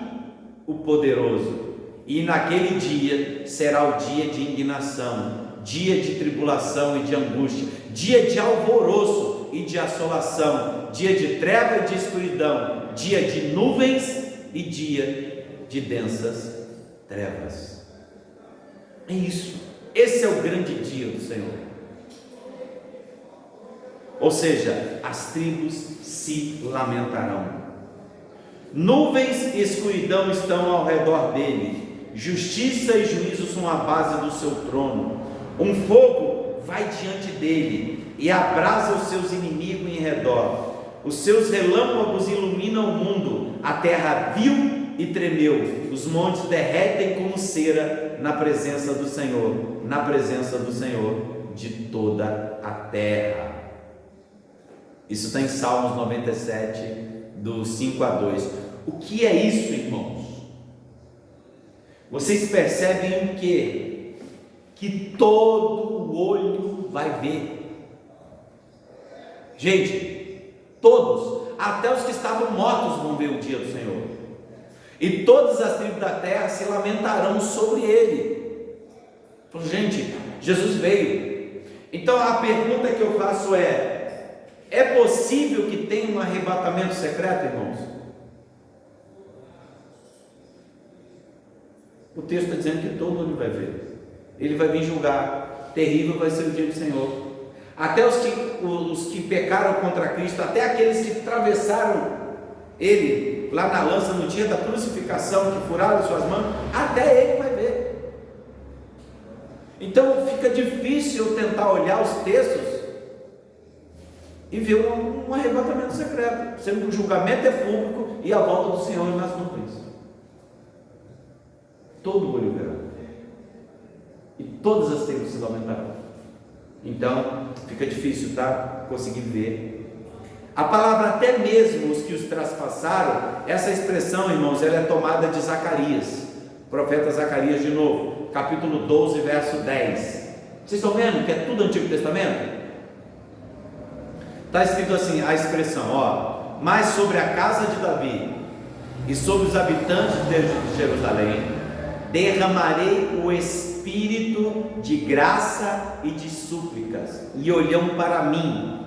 o poderoso. E naquele dia será o dia de indignação, dia de tribulação e de angústia, dia de alvoroço e de assolação, dia de treva e de escuridão, dia de nuvens e dia de densas trevas. É isso. Esse é o grande dia do Senhor. Ou seja, as tribos se lamentarão. Nuvens e escuridão estão ao redor dele. Justiça e juízo são a base do seu trono. Um fogo vai diante dele e abrasa os seus inimigos em redor. Os seus relâmpagos iluminam o mundo. A terra viu e tremeu. Os montes derretem como cera na presença do Senhor, na presença do Senhor de toda a terra. Isso está em Salmos 97, do 5 a 2. O que é isso, irmãos? Vocês percebem o quê? Que todo olho vai ver. Gente, todos, até os que estavam mortos vão ver o dia do Senhor. E todas as tribos da terra se lamentarão sobre ele. Gente, Jesus veio. Então a pergunta que eu faço é possível que tenha um arrebatamento secreto, irmãos? O texto está dizendo que todo mundo vai ver. Ele vai vir julgar. Terrível vai ser o dia do Senhor. Até os que pecaram contra Cristo, até aqueles que atravessaram ele lá na lança no dia da crucificação, que furaram suas mãos, até ele vai ver. Então fica difícil eu tentar olhar os textos e ver um arrebatamento secreto, sendo que o julgamento é público e a volta do Senhor nas nuvens. Todo olho verá, e todas as tribos se lamentarão. Então fica difícil, tá? Conseguir ver. A palavra até mesmo os que os traspassaram, essa expressão, irmãos, ela é tomada de Zacarias, profeta Zacarias de novo, capítulo 12, verso 10. Vocês estão vendo que é tudo Antigo Testamento? Está escrito assim, a expressão, mas sobre a casa de Davi e sobre os habitantes de Jerusalém derramarei o espírito de graça e de súplicas, e olham para mim,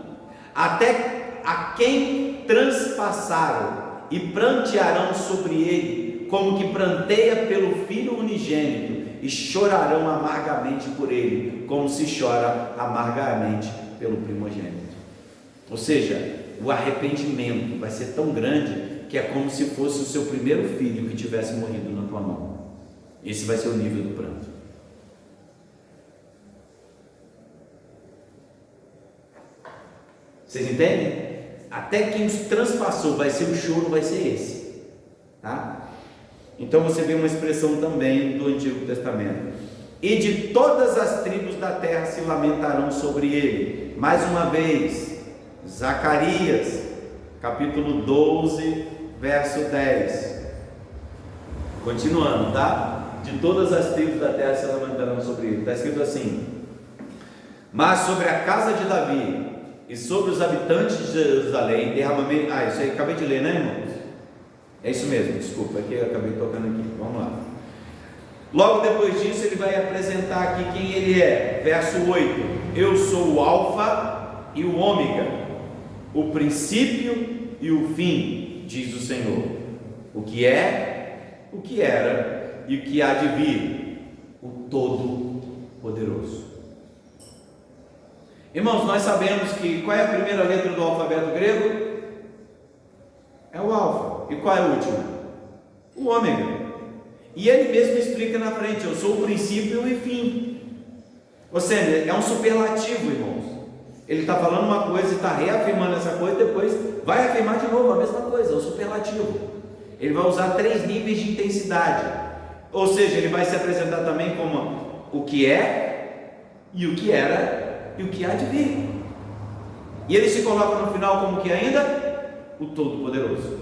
até a quem transpassaram, e prantearão sobre ele, como que pranteia pelo filho unigênito, e chorarão amargamente por ele, como se chora amargamente pelo primogênito. Ou seja, o arrependimento vai ser tão grande que é como se fosse o seu primeiro filho que tivesse morrido na tua mão. Esse vai ser o nível do pranto. Vocês entendem? Até quem os transpassou vai ser o choro, vai ser esse, tá? Então você vê uma expressão também do Antigo Testamento. E de todas as tribos da terra se lamentarão sobre ele. Mais uma vez, Zacarias, capítulo 12, verso 10. Continuando, tá? De todas as tribos da terra se lamentarão sobre ele. Está escrito assim: mas sobre a casa de Davi e sobre os habitantes de Jerusalém derramamento. Isso aí acabei de ler, né, irmãos? É isso mesmo, desculpa, aqui eu acabei tocando aqui. Vamos lá. Logo depois disso, ele vai apresentar aqui quem ele é. Verso 8: eu sou o Alfa e o Ômega, o princípio e o fim, diz o Senhor. O que é, o que era e o que há de vir, o Todo-Poderoso. Irmãos, nós sabemos que qual é a primeira letra do alfabeto grego? É o alfa. E qual é a última? O ômega. E ele mesmo explica na frente: eu sou o princípio e fim. Ou seja, é um superlativo, irmãos. Ele está falando uma coisa e está reafirmando essa coisa, e depois vai afirmar de novo a mesma coisa, o superlativo. Ele vai usar 3 níveis de intensidade. Ou seja, ele vai se apresentar também como o que é, e o que era, e o que há de vir. E ele se coloca no final como que ainda? O Todo-Poderoso.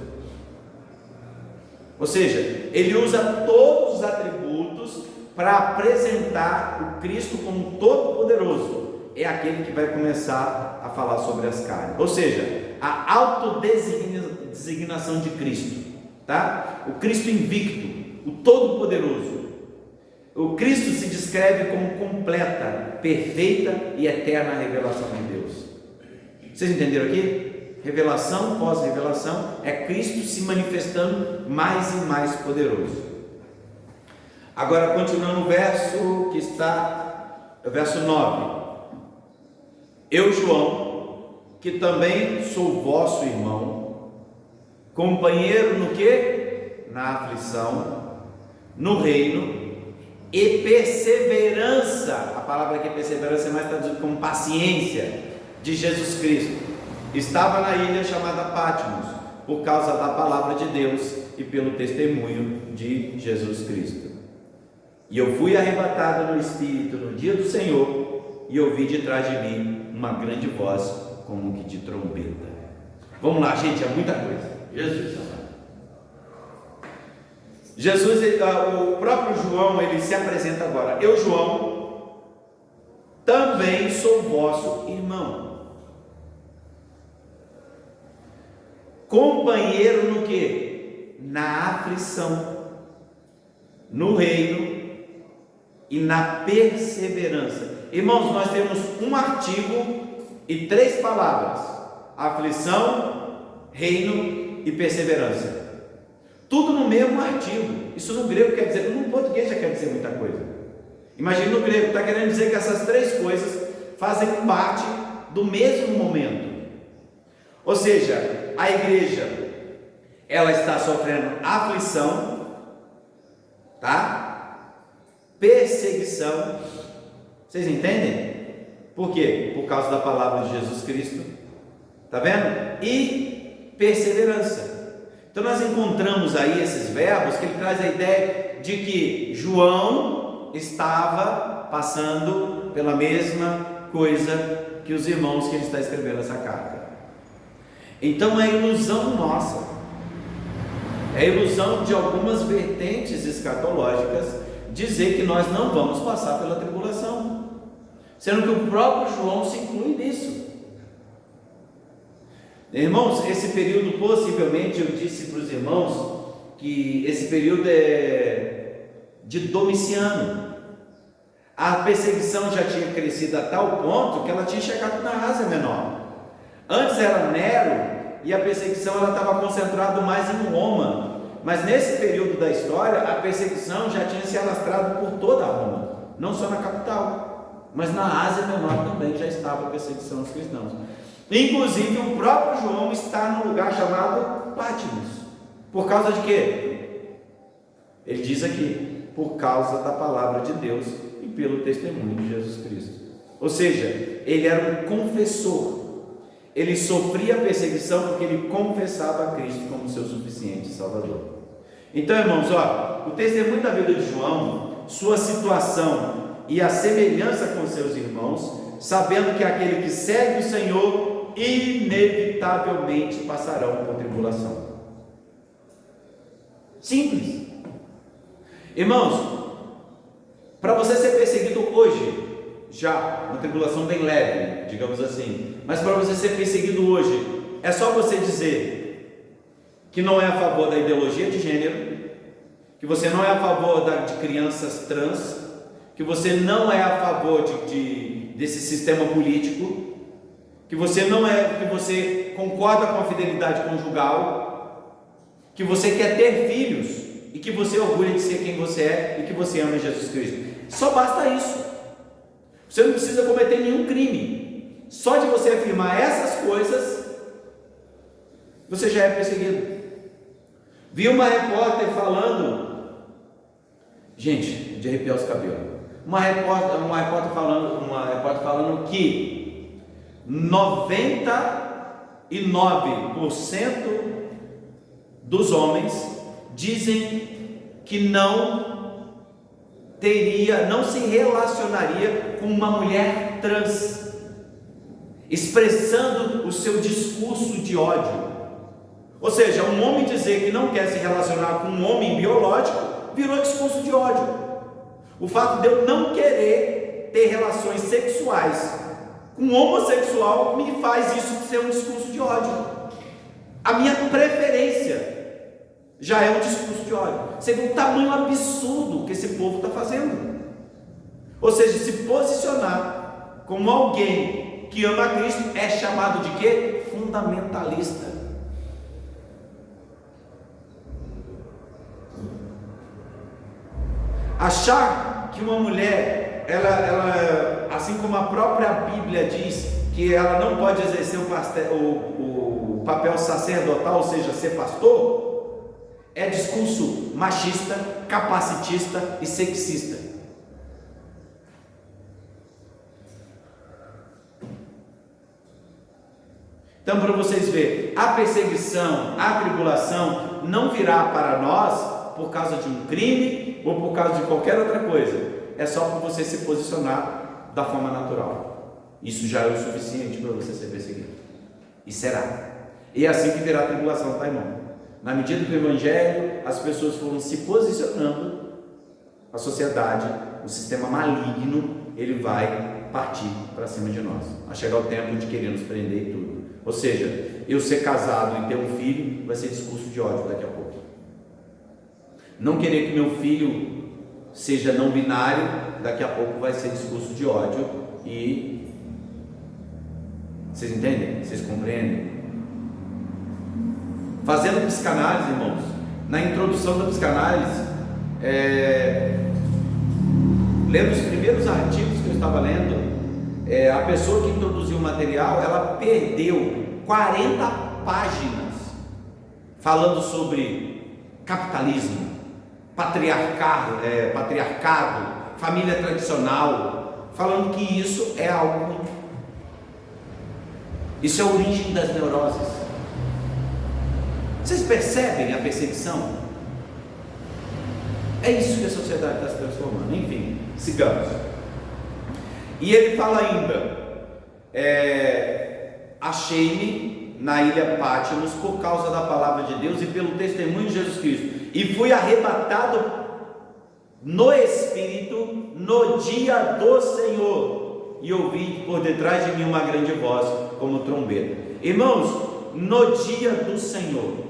Ou seja, ele usa todos os atributos para apresentar o Cristo como todo-poderoso, é aquele que vai começar a falar sobre as carnes, ou seja, a autodesignação de Cristo, tá? O Cristo invicto, o todo-poderoso. O Cristo se descreve como completa, perfeita e eterna revelação de Deus. Vocês entenderam aqui? Revelação pós-revelação é Cristo se manifestando mais e mais poderoso. Agora, continuando o verso que está, o verso 9. Eu, João, que também sou vosso irmão, companheiro no que? Na aflição, no reino e perseverança. A palavra aqui perseverança é mais traduzida como paciência de Jesus Cristo. Estava na ilha chamada Patmos por causa da palavra de Deus e pelo testemunho de Jesus Cristo. E eu fui arrebatado no Espírito no dia do Senhor, e ouvi de trás de mim uma grande voz, como que de trombeta. Vamos lá, gente, é muita coisa. Jesus, o próprio João, ele se apresenta agora. Eu, João, também sou vosso irmão, companheiro no que? Na aflição, no reino e na perseverança. Irmãos, nós temos um artigo e 3 palavras: aflição, reino e perseverança. Tudo no mesmo artigo. Isso no grego quer dizer, no português já quer dizer muita coisa. Imagina no grego, está querendo dizer que essas 3 coisas fazem parte do mesmo momento. Ou seja, a igreja, ela está sofrendo aflição, tá? Perseguição. Vocês entendem? Por quê? Por causa da palavra de Jesus Cristo, tá vendo? E perseverança. Então nós encontramos aí esses verbos que ele traz a ideia de que João estava passando pela mesma coisa que os irmãos que ele está escrevendo essa carta. Então é ilusão nossa, é ilusão de algumas vertentes escatológicas dizer que nós não vamos passar pela tribulação, sendo que o próprio João se inclui nisso. Irmãos, esse período, possivelmente, eu disse para os irmãos que esse período é de Domiciano. A perseguição já tinha crescido a tal ponto que ela tinha chegado na Ásia Menor. Antes era Nero e a perseguição ela estava concentrada mais em Roma, mas nesse período da história a perseguição já tinha se alastrado por toda a Roma, não só na capital, mas na Ásia Menor também já estava a perseguição aos cristãos. Inclusive o próprio João está num lugar chamado Patmos. Por causa de quê? Ele diz aqui, por causa da palavra de Deus e pelo testemunho de Jesus Cristo. Ou seja, ele era um confessor. Ele sofria perseguição porque ele confessava a Cristo como seu suficiente Salvador. Então, irmãos, o testemunho da vida de João, sua situação e a semelhança com seus irmãos, sabendo que aquele que segue o Senhor inevitavelmente passarão por tribulação. Simples. Irmãos, para você ser perseguido hoje, já uma tribulação bem leve, digamos assim, mas para você ser perseguido hoje, é só você dizer que não é a favor da ideologia de gênero, que você não é a favor de crianças trans, que você não é a favor desse sistema político, que você concorda com a fidelidade conjugal, que você quer ter filhos e que você orgulha de ser quem você é e que você ama Jesus Cristo. Só basta isso. Você não precisa cometer nenhum crime. Só de você afirmar essas coisas, você já é perseguido. Vi uma repórter falando, gente, de arrepiar os cabelos. Uma repórter falando que 99% dos homens dizem que não se relacionaria com uma mulher trans, expressando o seu discurso de ódio. Ou seja, um homem dizer que não quer se relacionar com um homem biológico virou discurso de ódio. O fato de eu não querer ter relações sexuais com um homossexual me faz isso ser um discurso de ódio. A minha preferência já é um discurso de ódio. Você vê o tamanho absurdo que esse povo está fazendo. Ou seja, se posicionar como alguém que ama a Cristo é chamado de quê? Fundamentalista. Achar que uma mulher, ela, assim como a própria Bíblia diz, que ela não pode exercer o papel sacerdotal, ou seja, ser pastor, é discurso machista, capacitista e sexista. Então, para vocês verem, a perseguição, a tribulação não virá para nós por causa de um crime ou por causa de qualquer outra coisa. É só por você se posicionar da forma natural. Isso já é o suficiente para você ser perseguido. E será. E é assim que virá a tribulação, tá, irmão? Na medida que o Evangelho, as pessoas foram se posicionando, a sociedade, o sistema maligno, ele vai partir para cima de nós. Vai chegar o tempo de querer nos prender e tudo. Ou seja, eu ser casado e ter um filho vai ser discurso de ódio daqui a pouco. Não querer que meu filho seja não binário, daqui a pouco vai ser discurso de ódio. E vocês entendem? Vocês compreendem? Fazendo psicanálise, irmãos, na introdução da psicanálise, lendo os primeiros artigos que eu estava lendo, a pessoa que introduziu o material, ela perdeu 40 páginas falando sobre capitalismo, patriarcado, família tradicional, falando que isso é algo ruim. Isso é a origem das neuroses. Vocês percebem a perseguição? É isso que a sociedade está se transformando. Enfim, sigamos. E ele fala ainda: achei-me na ilha Pátimos por causa da palavra de Deus e pelo testemunho de Jesus Cristo, e fui arrebatado no Espírito no dia do Senhor, e ouvi por detrás de mim uma grande voz como trombeta. Irmãos, no dia do Senhor,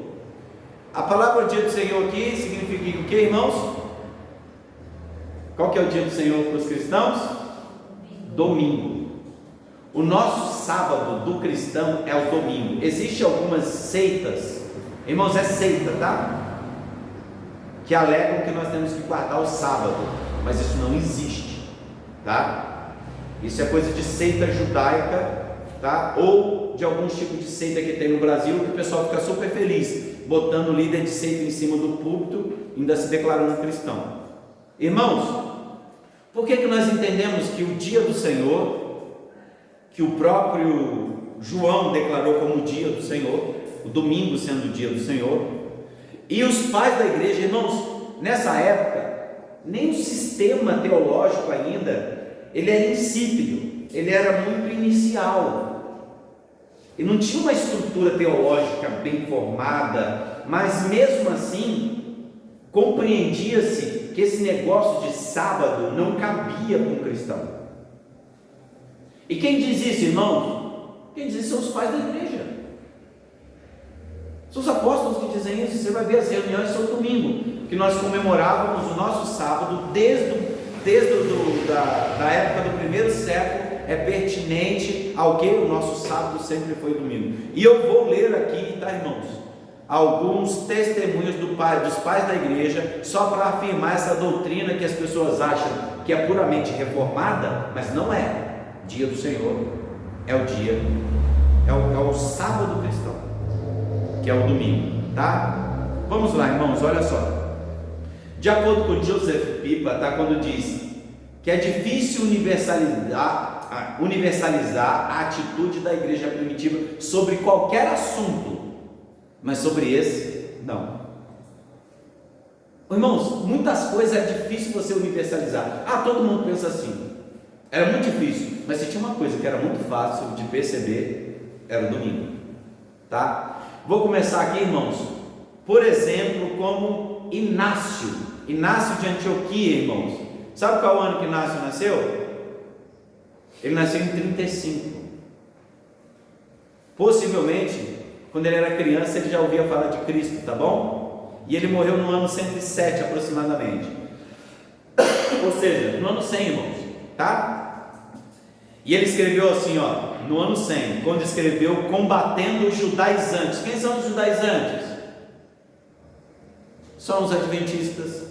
a palavra dia do Senhor aqui significa o que, irmãos? Qual que é o dia do Senhor para os cristãos? Domingo. O nosso sábado do cristão é o domingo. Existem algumas seitas, irmãos, é seita, tá? Que alegam que nós temos que guardar o sábado, mas isso não existe, tá? Isso é coisa de seita judaica, tá? Ou de alguns tipos de seita que tem no Brasil, que o pessoal fica super feliz, botando o líder de seita em cima do púlpito, ainda se declarando cristão. Irmãos, por que nós entendemos que o dia do Senhor, que o próprio João declarou como o dia do Senhor, o domingo sendo o dia do Senhor, e os pais da igreja, irmãos, nessa época, nem o sistema teológico ainda, ele era insípido, ele era muito inicial, e não tinha uma estrutura teológica bem formada, mas mesmo assim, compreendia-se que esse negócio de sábado não cabia para um cristão. E quem diz isso, irmãos? Quem diz isso são os pais da igreja. São os apóstolos que dizem isso. Você vai ver as reuniões sobre domingo, que nós comemorávamos o nosso sábado desde da época do primeiro século. É pertinente ao que o nosso sábado sempre foi domingo. E eu vou ler aqui, tá, irmãos, alguns testemunhos dos pais da igreja, só para afirmar essa doutrina que as pessoas acham que é puramente reformada, mas não é. Dia do Senhor é o dia, é o sábado cristão, que é o domingo, tá? Vamos lá, irmãos, olha só. De acordo com Joseph Pipa, tá, quando diz que é difícil universalizar a atitude da igreja primitiva sobre qualquer assunto, mas sobre esse, não. Irmãos, muitas coisas é difícil você universalizar. Todo mundo pensa assim. Era muito difícil, mas se tinha uma coisa que era muito fácil de perceber, era o domingo, tá? Vou começar aqui, irmãos, por exemplo, como Inácio de Antioquia, irmãos, Sabe qual ano que Inácio nasceu? Ele nasceu em 35. Possivelmente, quando ele era criança, ele já ouvia falar de Cristo, tá bom? E ele morreu no ano 107 aproximadamente. Ou seja, no ano 100, irmãos, tá? E ele escreveu assim, ó, no ano 100, quando escreveu combatendo os judaizantes. Quem são os judaizantes? São os adventistas,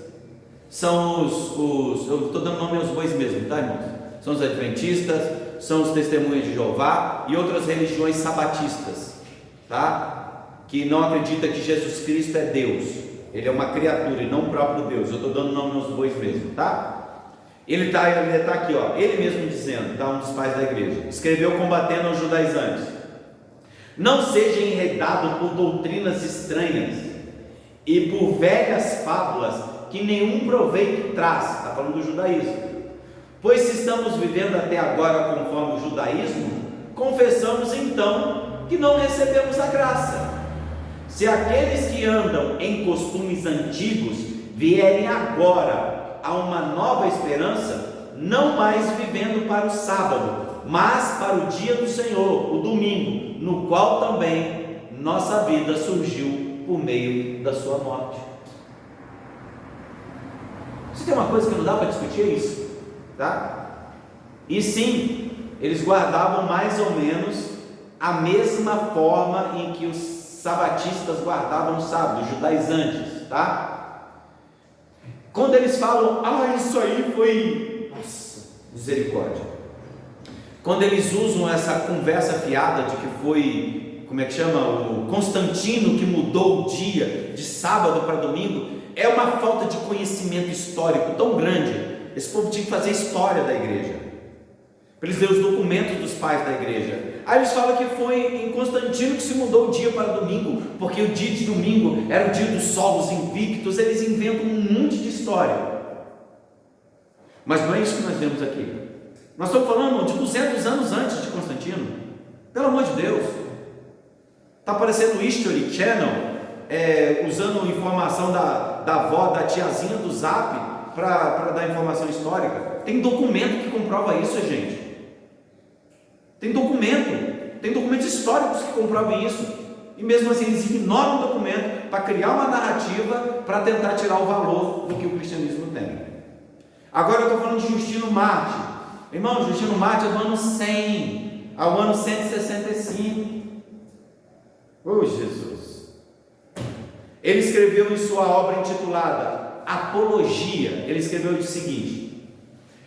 são eu estou dando nome aos bois mesmo, tá, irmãos? São os adventistas, são os testemunhas de Jeová e outras religiões sabatistas, tá? Que não acredita que Jesus Cristo é Deus, ele é uma criatura e não o próprio Deus. Eu estou dando nome aos bois mesmo, tá? Ele está aqui, ó, ele mesmo dizendo, tá? Um dos pais da igreja, escreveu combatendo os judaizantes: não seja enredado por doutrinas estranhas e por velhas fábulas que nenhum proveito traz. Está falando do judaísmo. Pois se estamos vivendo até agora conforme o judaísmo, confessamos então que não recebemos a graça. Se aqueles que andam em costumes antigos vierem agora a uma nova esperança, não mais vivendo para o sábado, mas para o dia do Senhor, o domingo, no qual também nossa vida surgiu por meio da sua morte. Se tem uma coisa que não dá para discutir, é isso, tá? E sim, eles guardavam mais ou menos a mesma forma em que os sabatistas guardavam o sábado, os judaizantes, tá? Quando eles falam, isso aí foi, nossa, misericórdia. Quando eles usam essa conversa fiada de que foi, como é que chama? O Constantino que mudou o dia de sábado para domingo, é uma falta de conhecimento histórico tão grande. Esse povo tinha que fazer história da igreja, para eles lerem os documentos dos pais da igreja. Aí eles falam que foi em Constantino que se mudou o dia para domingo, porque o dia de domingo era o dia dos solos invictos. Eles inventam um monte de história, mas não é isso que nós vemos aqui. Nós estamos falando de 200 anos antes de Constantino. Pelo amor de Deus. Está aparecendo o History Channel, usando informação da avó, da tiazinha do Zap, para dar informação histórica. Tem documento que comprova isso, gente. Tem documentos históricos que comprovam isso. E mesmo assim eles ignoram o documento para criar uma narrativa, para tentar tirar o valor do que o cristianismo tem. Agora eu estou falando de Justino Mártir. Irmão, Justino Mártir é do ano 100 ao ano 165. Oh, Jesus! Ele escreveu em sua obra intitulada Apologia, ele escreveu o seguinte: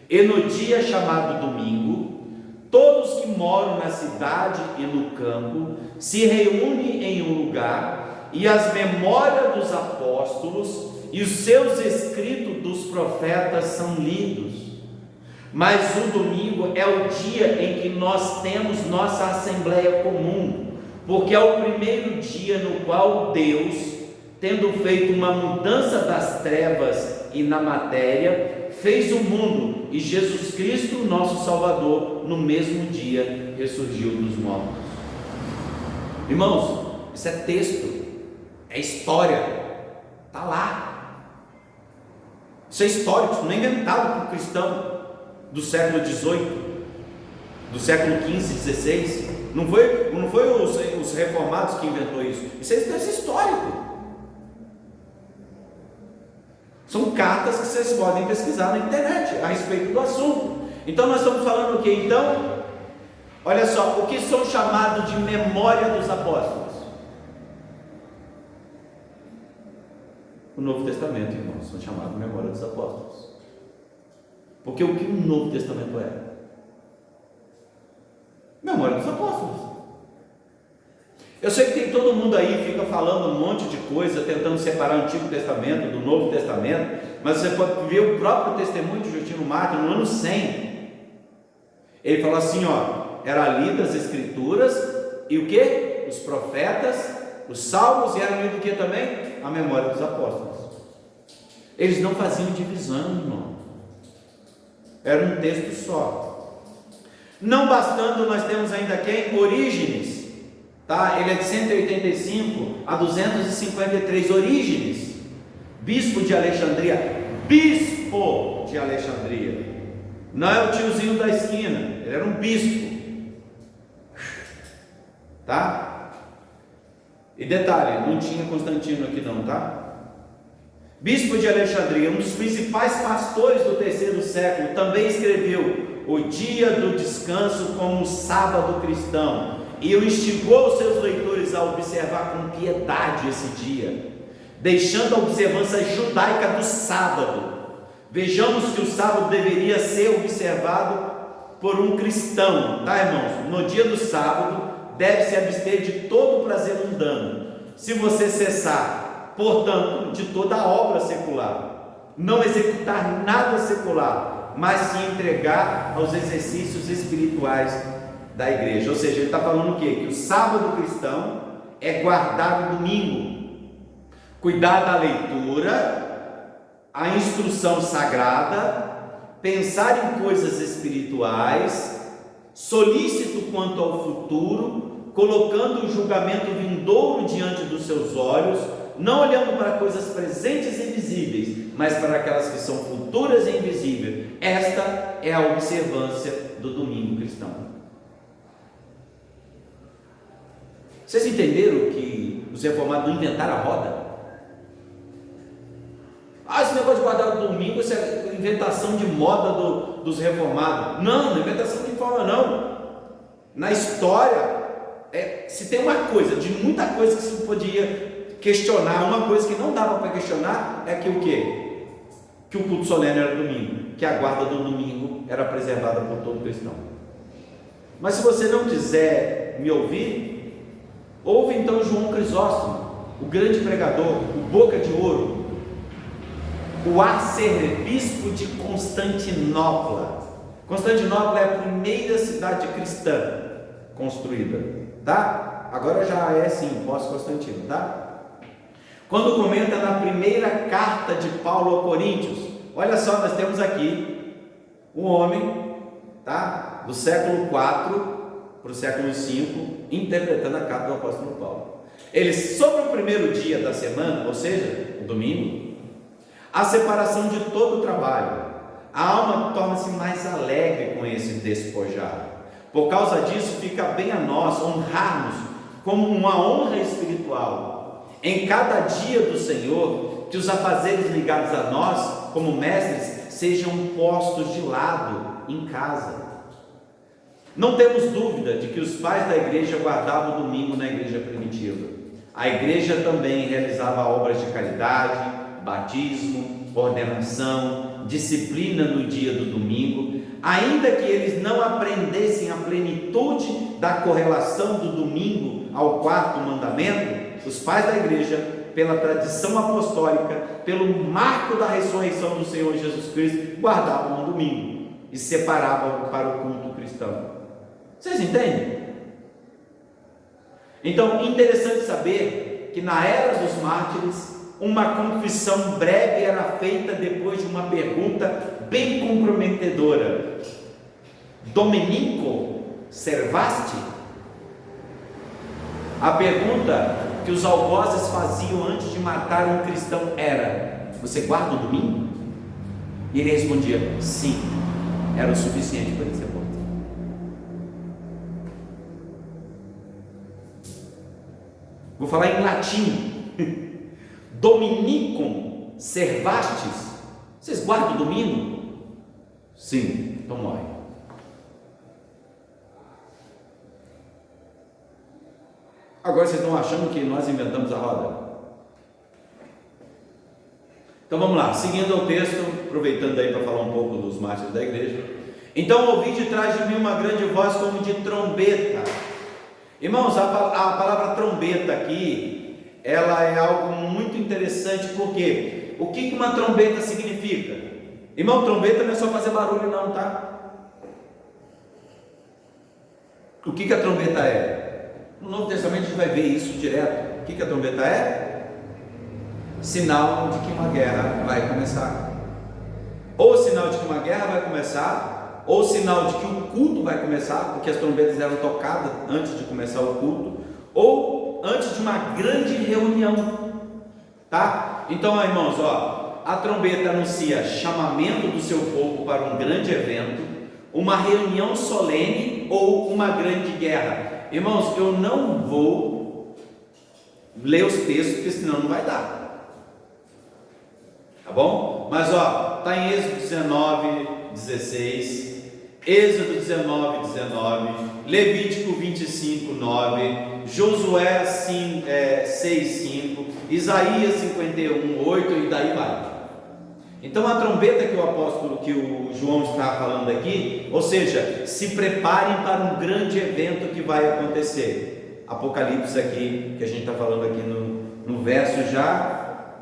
e no dia chamado domingo, todos que moram na cidade e no campo se reúnem em um lugar, e as memórias dos apóstolos e os seus escritos dos profetas são lidos. Mas o domingo é o dia em que nós temos nossa assembleia comum, porque é o primeiro dia no qual Deus, tendo feito uma mudança das trevas e na matéria, fez o mundo, e Jesus Cristo, nosso Salvador, no mesmo dia ressurgiu dos mortos. Irmãos, isso é texto, é história, está lá. Isso é histórico, isso não é inventado por cristão do século XVIII, do século XV, XVI. Não foi os reformados que inventou isso. Isso é histórico. São cartas que vocês podem pesquisar na internet a respeito do assunto. Então nós estamos falando o que? Então, olha só, o que são chamados de memória dos apóstolos? O Novo Testamento, irmãos, são chamados de memória dos apóstolos. Porque o que o Novo Testamento é? Memória dos apóstolos. Eu sei que tem todo mundo aí fica falando um monte de coisa, tentando separar o Antigo Testamento do Novo Testamento, mas você pode ver o próprio testemunho de Justino Mártir no ano 100. Ele falou assim, era lidas as escrituras e o que? Os profetas, os salmos, e era lido o que também? A memória dos apóstolos. Eles não faziam divisão, irmão. Era um texto só. Não bastando, nós temos ainda quem? Orígenes. Tá? Ele é de 185 a 253. Orígenes, bispo de Alexandria, bispo de Alexandria. Não é o tiozinho da esquina, ele era um bispo. Tá? E detalhe, não tinha Constantino aqui não, tá? Bispo de Alexandria, um dos principais pastores do terceiro século, também escreveu o dia do descanso como um sábado cristão, e instigou os seus leitores a observar com piedade esse dia, deixando a observância judaica do sábado. Vejamos que o sábado deveria ser observado por um cristão, tá, irmãos? No dia do sábado deve se abster de todo prazer mundano, se você cessar, portanto, de toda a obra secular, não executar nada secular, mas se entregar aos exercícios espirituais da igreja. Ou seja, ele está falando o quê? Que o sábado cristão é guardar o domingo, cuidar da leitura, a instrução sagrada, pensar em coisas espirituais, solícito quanto ao futuro, colocando o julgamento vindouro diante dos seus olhos, não olhando para coisas presentes e visíveis, mas para aquelas que são futuras e invisíveis. Esta é a observância do domingo cristão. Vocês entenderam que os reformados não inventaram a roda? Esse negócio de guardar o domingo, isso é inventação de moda dos reformados. Não é inventação de forma não. Na história, se tem uma coisa, de muita coisa que se podia questionar, uma coisa que não dava para questionar, é que o quê? Que o culto solene era domingo, que a guarda do domingo era preservada por todo cristão. Mas se você não quiser me ouvir, ouve então João Crisóstomo, o grande pregador, o boca de ouro, o arcebispo de Constantinopla. Constantinopla é a primeira cidade cristã construída, tá? Agora já é sim, pós-Constantino, tá? Quando comenta na primeira carta de Paulo a Coríntios, olha só, nós temos aqui um homem, tá? Do século IV para o século V, interpretando a carta do apóstolo Paulo. Ele, sobre o primeiro dia da semana, ou seja, o domingo, a separação de todo o trabalho, a alma torna-se mais alegre com esse despojar. Por causa disso, fica bem a nós honrarmos como uma honra espiritual em cada dia do Senhor, que os afazeres ligados a nós como mestres sejam postos de lado em casa. Não temos dúvida de que os pais da igreja guardavam o domingo na igreja primitiva. A igreja também realizava obras de caridade, batismo, ordenação, disciplina no dia do domingo, ainda que eles não aprendessem a plenitude da correlação do domingo ao quarto mandamento. Os pais da igreja, pela tradição apostólica, pelo marco da ressurreição do Senhor Jesus Cristo, guardavam o domingo e separavam para o culto cristão. Vocês entendem? Então, interessante saber que na era dos mártires, uma confissão breve era feita depois de uma pergunta bem comprometedora: Dominico servasti? A pergunta que os algozes faziam antes de matar um cristão era: você guarda o domingo? E ele respondia: sim. Era o suficiente para ele ser morto. Vou falar em latim. Dominicum servastes? Vocês guardam o domingo? Sim, então morre. Agora vocês estão achando que nós inventamos a roda? Então vamos lá, seguindo o texto, aproveitando aí para falar um pouco dos mártires da igreja. Então ouvi de trás de mim uma grande voz como de trombeta. Irmãos, a palavra trombeta aqui, ela é algo muito interessante, porque o que uma trombeta significa? Irmão, trombeta não é só fazer barulho não, tá? O que a trombeta é? No Novo Testamento a gente vai ver isso direto. O que a trombeta é? Sinal de que uma guerra vai começar. Ou sinal de que uma guerra vai começar, ou sinal de que o culto vai começar, porque as trombetas eram tocadas antes de começar o culto, ou antes de uma grande reunião, tá? Então, irmãos, a trombeta anuncia chamamento do seu povo para um grande evento, uma reunião solene ou uma grande guerra. Irmãos, eu não vou ler os textos, porque senão não vai dar. Tá bom? Mas está em Êxodo 19, 16, Êxodo 19, 19, Levítico 25, 9, Josué 6, 5, Isaías 51, 8 e daí vai. Então a trombeta que o João está falando aqui, ou seja, se preparem para um grande evento que vai acontecer. Apocalipse aqui, que a gente está falando aqui no verso já.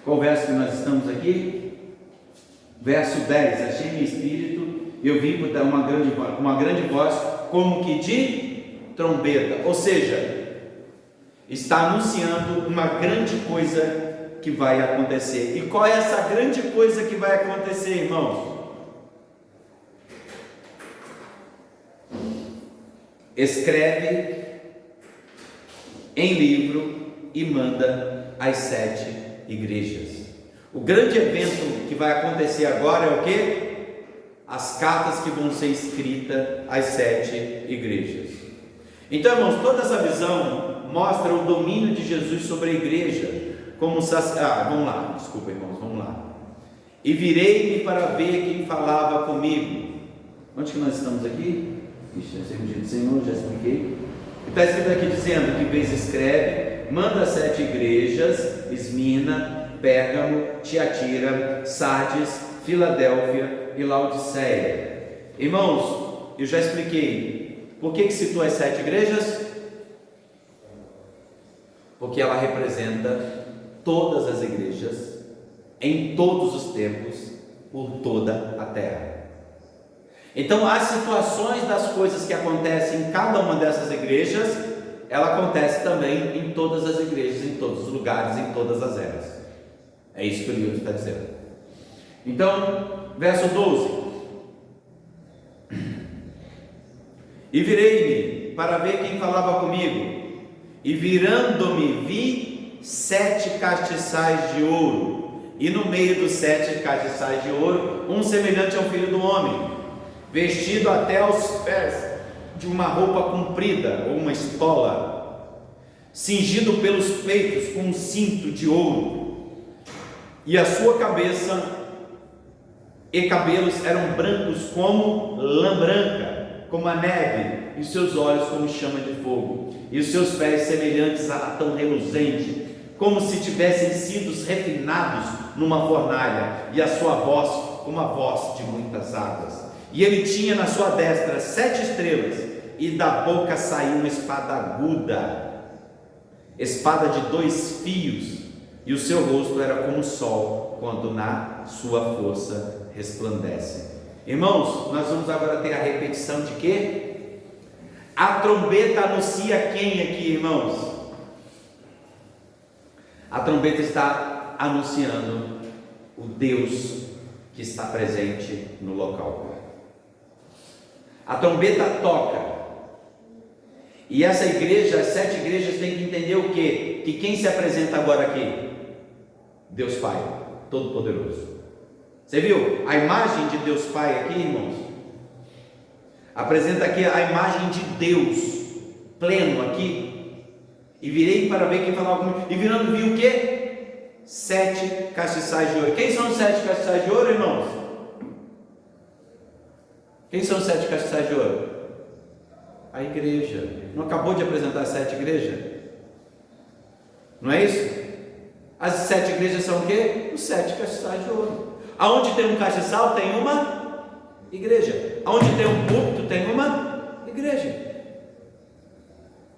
Qual verso que nós estamos aqui? Verso 10, achei meu espírito, eu vi uma grande voz, como que de trombeta, ou seja, está anunciando uma grande coisa que vai acontecer. E qual é essa grande coisa que vai acontecer, irmãos? Escreve em livro e manda às 7 igrejas. O grande evento que vai acontecer agora é o que? As cartas que vão ser escritas às 7 igrejas. Então, irmãos, toda essa visão mostra o domínio de Jesus sobre a igreja. Vamos lá, desculpa, irmãos, vamos lá. E virei-me para ver quem falava comigo. Onde que nós estamos aqui? Ixi, é segundo dia do Senhor, já expliquei. Está escrito aqui dizendo que vez escreve, manda 7 igrejas: Esmirna, Pérgamo, Tiatira, Sardes, Filadélfia e Laodiceia. Irmãos, eu já expliquei. Por que citou as 7 igrejas? Porque ela representa todas as igrejas, em todos os tempos, por toda a terra. Então, as situações das coisas que acontecem em cada uma dessas igrejas, ela acontece também em todas as igrejas, em todos os lugares, em todas as eras. É isso que o livro está dizendo. Então, verso 12: e virei-me para ver quem falava comigo, e virando-me vi 7 castiçais de ouro, e no meio dos 7 castiçais de ouro, um semelhante ao filho do homem, vestido até aos pés de uma roupa comprida, ou uma estola, cingido pelos peitos com um cinto de ouro, e a sua cabeça e cabelos eram brancos como lã branca, como a neve, e seus olhos como chama de fogo, e os seus pés semelhantes a latão reluzente, como se tivessem sido refinados numa fornalha, e a sua voz como a voz de muitas águas. E ele tinha na sua destra 7 estrelas, e da boca saiu uma espada aguda, espada de 2 fios, e o seu rosto era como o sol, quando na sua força resplandece. Irmãos, nós vamos agora ter a repetição de quê? A trombeta anuncia quem aqui, irmãos? A trombeta está anunciando o Deus que está presente no local. A trombeta toca, e essa igreja, as 7 igrejas têm que entender o quê? Que quem se apresenta agora aqui? Deus Pai Todo-Poderoso. Você viu a imagem de Deus Pai aqui, irmãos? Apresenta aqui a imagem de Deus pleno aqui. E virei para ver quem falava comigo, e virando vi o quê? 7 castiçais de ouro. Quem são os 7 castiçais de ouro, irmãos? Quem são os 7 castiçais de ouro? A igreja. Não acabou de apresentar as 7 igrejas? Não é isso? As 7 igrejas são o quê? Os 7 castiçais de ouro. Aonde tem um castiçal, tem uma igreja. Aonde tem um púlpito, tem uma igreja.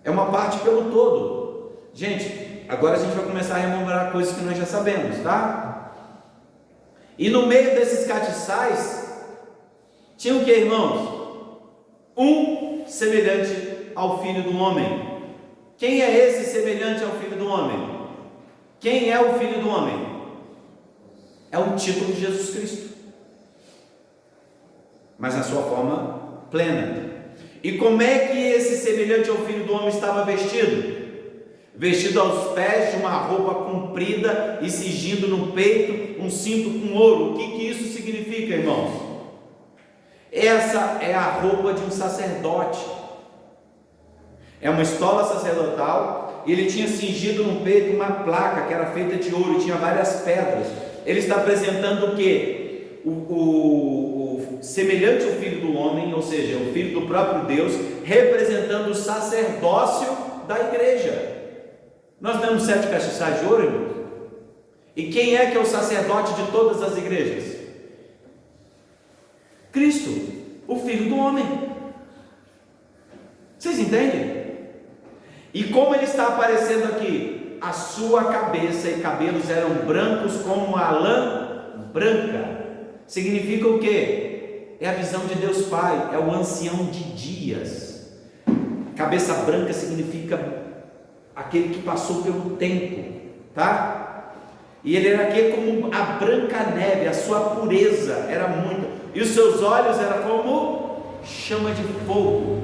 É uma parte pelo todo. Gente, agora a gente vai começar a rememorar coisas que nós já sabemos, tá? E no meio desses castiçais tinha o que, irmãos? Um semelhante ao Filho do Homem. Quem é esse semelhante ao Filho do Homem? Quem é o Filho do Homem? É o título de Jesus Cristo, mas na sua forma plena. E como é que esse semelhante ao Filho do Homem estava vestido? vestido aos pés de uma roupa comprida e cingindo no peito um cinto com ouro. O que isso significa, irmãos? Essa é a roupa de um sacerdote, é uma estola sacerdotal, e ele tinha cingido no peito uma placa que era feita de ouro e tinha várias pedras. Ele está apresentando o que? O semelhante ao Filho do Homem, ou seja, o Filho do próprio Deus, representando o sacerdócio da igreja. Nós temos 7 castiçais de ouro, irmãos. E quem é que é o sacerdote de todas as igrejas? Cristo, o Filho do Homem. Vocês entendem? E como ele está aparecendo aqui? A sua cabeça e cabelos eram brancos como uma lã branca. Significa o quê? É a visão de Deus Pai, é o ancião de dias. Cabeça branca significa aquele que passou pelo tempo, tá? E ele era aqui como a branca neve, a sua pureza era muita, e os seus olhos eram como chama de fogo.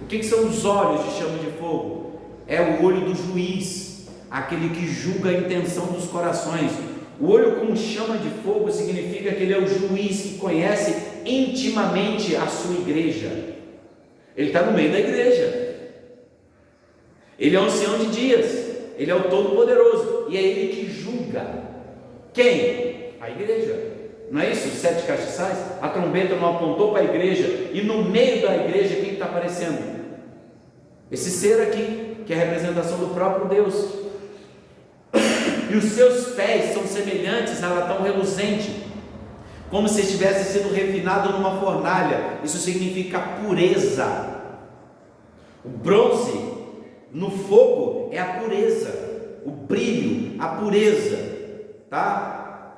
O que são os olhos de chama de fogo? É o olho do juiz, aquele que julga a intenção dos corações. O olho como chama de fogo significa que ele é o juiz que conhece intimamente a sua igreja. Ele está no meio da igreja. Ele é o ancião de dias, ele é o Todo-Poderoso, e é ele que julga. Quem? A igreja. Não é isso? Os 7 castiçais? A trombeta não apontou para a igreja, e no meio da igreja quem está aparecendo? Esse ser aqui, que é a representação do próprio Deus. E os seus pés são semelhantes a latão reluzente, como se estivesse sendo refinado numa fornalha. Isso significa pureza. O bronze no fogo é a pureza, o brilho, a pureza, tá?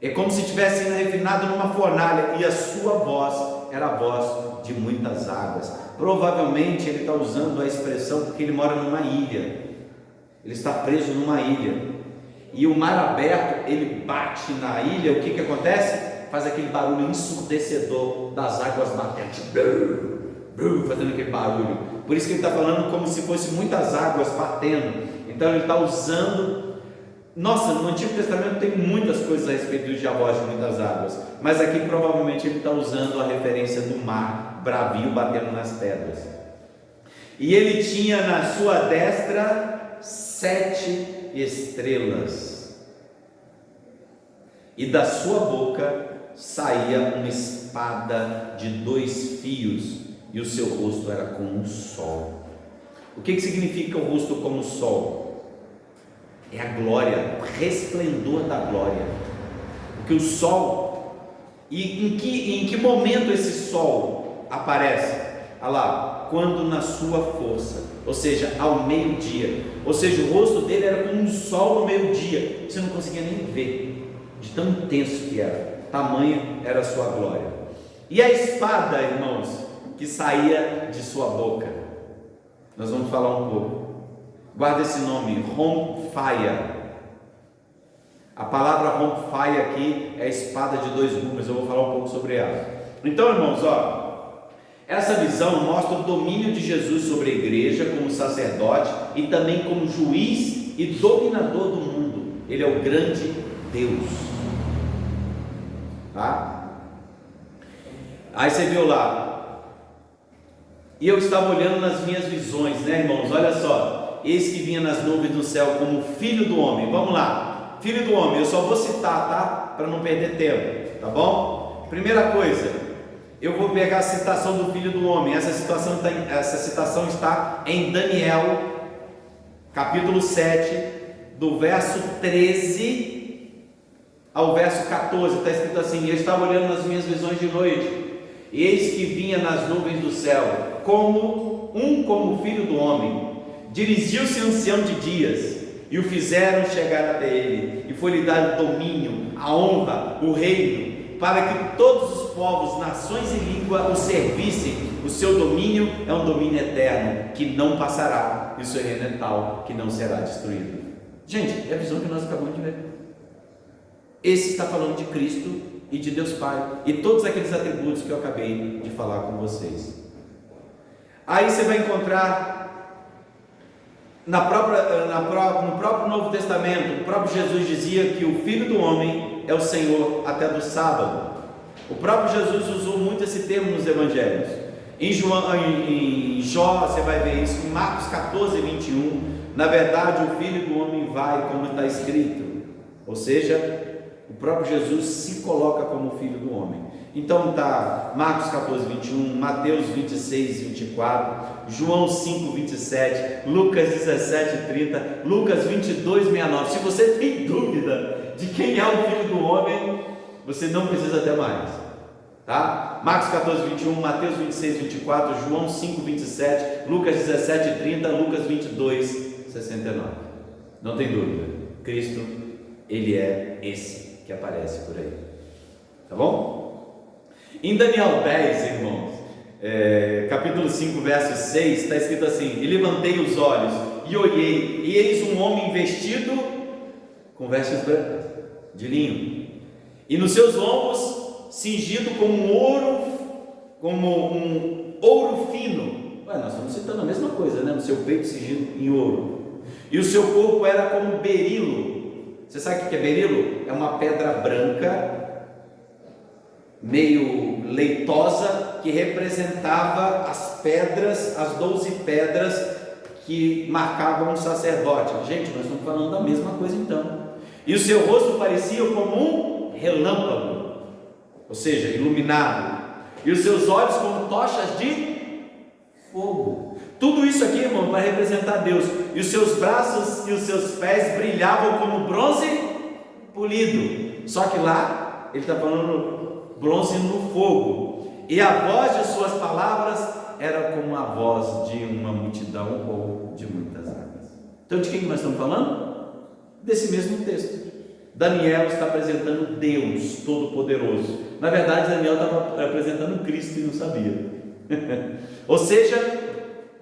É como se estivesse sendo refinado numa fornalha, e a sua voz era a voz de muitas águas. Provavelmente ele está usando a expressão porque ele mora numa ilha, ele está preso numa ilha, e o mar aberto, ele bate na ilha. O que acontece? Faz aquele barulho ensurdecedor das águas batendo, fazendo aquele barulho. Por isso que ele está falando como se fosse muitas águas batendo. Então ele está usando. Nossa, no Antigo Testamento tem muitas coisas a respeito de a voz de muitas águas, mas aqui provavelmente ele está usando a referência do mar bravio batendo nas pedras. E ele tinha na sua destra 7 estrelas, e da sua boca saía uma espada de 2 fios, e o seu rosto era como o sol. O que significa o rosto como o sol? É a glória, o resplendor da glória. Porque o sol, e em que momento esse sol aparece? Olha lá, quando na sua força, ou seja, ao meio-dia. Ou seja, o rosto dele era como um sol no meio-dia, você não conseguia nem ver, de tão intenso que era, tamanha era a sua glória. E a espada, irmãos, que saía de sua boca, nós vamos falar um pouco. Guarda esse nome, Romfaia. A palavra Romfaia aqui é a espada de 2 gumes. Eu vou falar um pouco sobre ela. Então, irmãos, essa visão mostra o domínio de Jesus sobre a igreja como sacerdote e também como juiz e dominador do mundo. Ele é o grande Deus, tá? Aí você viu lá, e eu estava olhando nas minhas visões, né, irmãos? Olha só, eis que vinha nas nuvens do céu como filho do homem. Vamos lá, filho do homem, eu só vou citar, tá? Para não perder tempo, tá bom? Primeira coisa, eu vou pegar a citação do filho do homem. Essa citação está em Daniel, capítulo 7, do verso 13 ao verso 14, está escrito assim: eu estava olhando nas minhas visões de noite, e eis que vinha nas nuvens do céu, como filho do homem, dirigiu-se ao ancião de dias, e o fizeram chegar até ele, e foi-lhe dado o domínio, a honra, o reino, para que todos os povos, nações e línguas o servissem. O seu domínio é um domínio eterno, que não passará, e o seu reino é tal, que não será destruído. Gente, é a visão que nós acabamos de ver. Esse está falando de Cristo e de Deus Pai, e todos aqueles atributos que eu acabei de falar com vocês. Aí você vai encontrar no próprio Novo Testamento, o próprio Jesus dizia que o Filho do Homem é o Senhor até do sábado. O próprio Jesus usou muito esse termo nos Evangelhos. Em Jó você vai ver isso, em Marcos 14, 21, na verdade o Filho do Homem vai, como está escrito, ou seja, o próprio Jesus se coloca como Filho do Homem. Então está Marcos 14, 21, Mateus 26, 24, João 5, 27, Lucas 17, 30, Lucas 22, 69. Se você tem dúvida de quem é o Filho do Homem, você não precisa ter mais, tá? Marcos 14, 21, Mateus 26, 24, João 5, 27, Lucas 17, 30, Lucas 22, 69. Não tem dúvida, Cristo, Ele é esse que aparece por aí, tá bom? Em Daniel 10, irmãos, capítulo 5, verso 6, está escrito assim: e levantei os olhos e olhei, e eis um homem vestido com vestes brancas, de linho, e nos seus lombos cingido com um ouro fino. Ué, nós estamos citando a mesma coisa, né? No seu peito cingido em ouro, e o seu corpo era como berilo. Você sabe o que é berilo? É uma pedra branca, meio leitosa, que representava as pedras, as 12 pedras que marcavam um sacerdote. Gente, nós estamos falando da mesma coisa então. E o seu rosto parecia como um relâmpago, ou seja, iluminado, e os seus olhos como tochas de fogo. Tudo isso aqui, irmão, vai representar Deus. E os seus braços e os seus pés brilhavam como bronze polido. Só que lá ele está falando bronze no fogo, e a voz de suas palavras era como a voz de uma multidão ou de muitas águas. Então de quem nós estamos falando? Desse mesmo texto. Daniel está apresentando Deus Todo-Poderoso. Na verdade, Daniel estava apresentando Cristo e não sabia. Ou seja,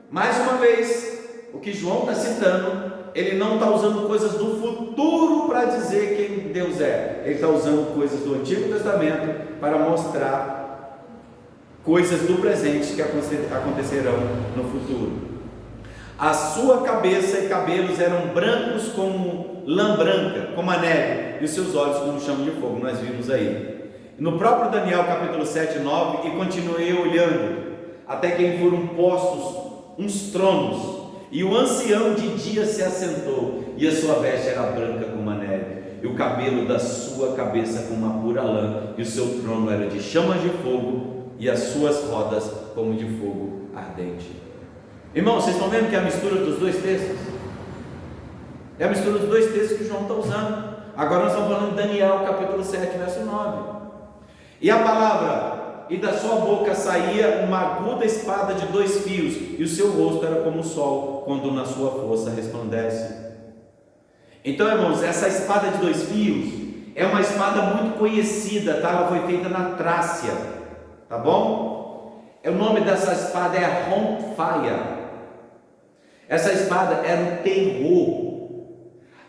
mais uma vez, o que João está citando, ele não está usando coisas do futuro para dizer quem Deus é. Ele está usando coisas do Antigo Testamento para mostrar coisas do presente que acontecerão no futuro. A sua cabeça e cabelos eram brancos como lã branca, como a neve, e os seus olhos como chama de fogo. Nós vimos aí no próprio Daniel capítulo 7 e 9: e continuei olhando até que foram postos uns tronos, e o ancião de dia se assentou, e a sua veste era branca como a neve, e o cabelo da sua cabeça como uma pura lã, e o seu trono era de chamas de fogo, e as suas rodas como de fogo ardente. Irmãos, vocês estão vendo que é a mistura dos dois textos? É a mistura dos dois textos que João está usando. Agora nós estamos falando de Daniel capítulo 7, verso 9. E a palavra: e da sua boca saía uma aguda espada de 2 fios, e o seu rosto era como o sol, quando na sua força resplandece. Então, irmãos, essa espada de 2 fios é uma espada muito conhecida, tá? Ela foi feita na Trácia, tá bom? O nome dessa espada é Ronfaia. Essa espada era um terror.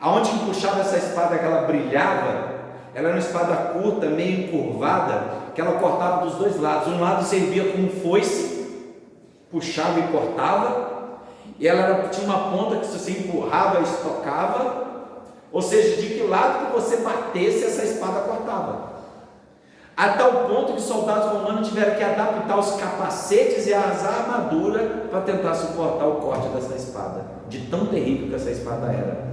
Aonde que puxava essa espada, que ela brilhava, ela era uma espada curta, meio encurvada, que ela cortava dos dois lados. Um lado servia como foice, puxava e cortava, e ela tinha uma ponta que você empurrava e estocava, ou seja, de que lado que você batesse, essa espada cortava, a tal ponto que os soldados romanos tiveram que adaptar os capacetes e as armaduras para tentar suportar o corte dessa espada, de tão terrível que essa espada era.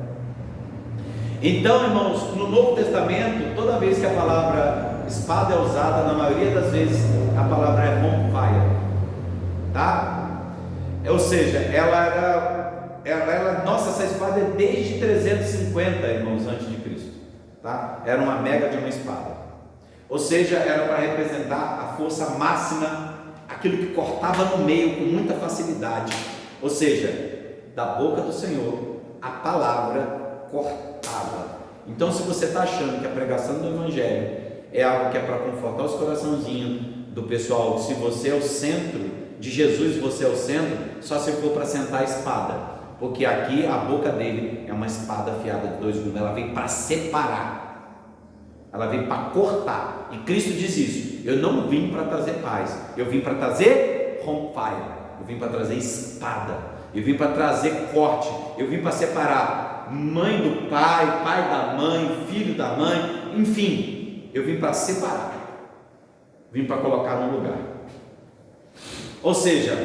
Então, irmãos, no Novo Testamento, toda vez que a palavra espada é usada, na maioria das vezes a palavra é ronfaia, tá? Ou seja, nossa, essa espada é desde 350, irmãos, antes de Cristo, tá? Era uma mega de uma espada, ou seja, era para representar a força máxima, aquilo que cortava no meio com muita facilidade, ou seja, da boca do Senhor a palavra cortava. Então, se você está achando que a pregação do Evangelho é algo que é para confortar os coraçãozinhos do pessoal, se você é o centro de Jesus, você é o centro, só se for para sentar a espada, porque aqui a boca dele é uma espada afiada de 2 gumes, ela vem para separar, ela vem para cortar, e Cristo diz isso: eu não vim para trazer paz, eu vim para trazer ronfaia. eu vim para trazer espada, eu vim para trazer corte, eu vim para separar mãe do pai, pai da mãe, filho da mãe, enfim, eu vim para separar, vim para colocar no lugar. Ou seja,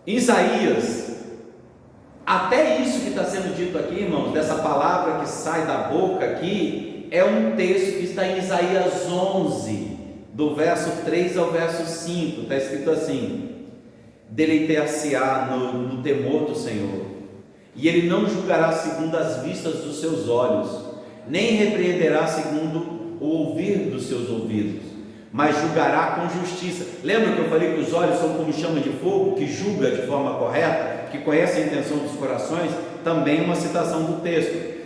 Isaías, até isso que está sendo dito aqui, irmãos, dessa palavra que sai da boca aqui, é um texto que está em Isaías 11, do verso 3 ao verso 5, está escrito assim: deleitar-se-á no temor do Senhor, e ele não julgará segundo as vistas dos seus olhos, nem repreenderá segundo o ouvir dos seus ouvidos, mas julgará com justiça. Lembra que eu falei que os olhos são como chama de fogo, que julga de forma correta, que conhece a intenção dos corações? Também uma citação do texto.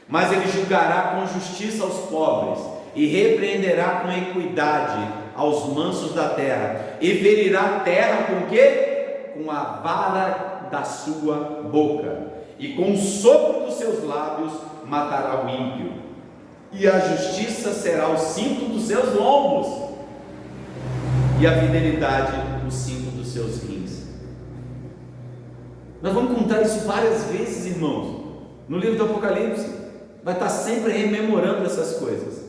Mas ele julgará com justiça aos pobres, e repreenderá com equidade aos mansos da terra, e ferirá a terra com o quê? Com a vara da sua boca, e com o sopro dos seus lábios matará o ímpio, e a justiça será o cinto dos seus lombos, e a fidelidade o cinto dos seus rins. Nós vamos contar isso várias vezes, irmãos, no livro do Apocalipse. Vai estar sempre rememorando essas coisas,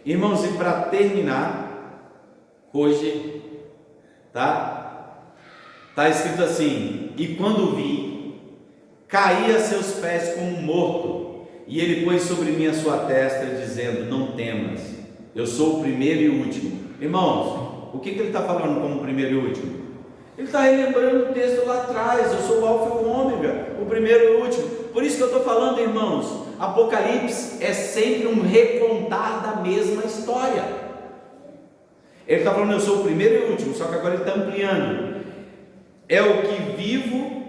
irmãos. E para terminar, hoje, tá escrito assim: e quando vi, caí a seus pés como morto, e ele pôs sobre mim a sua testa, dizendo: não temas, eu sou o primeiro e o último. Irmãos, o que ele está falando como primeiro e último? Ele está relembrando o texto lá atrás: eu sou o alfa e o ômega, o primeiro e o último. Por isso que eu estou falando, irmãos, Apocalipse é sempre um recontar da mesma história. Ele está falando: eu sou o primeiro e o último, só que agora ele está ampliando. É o que vivo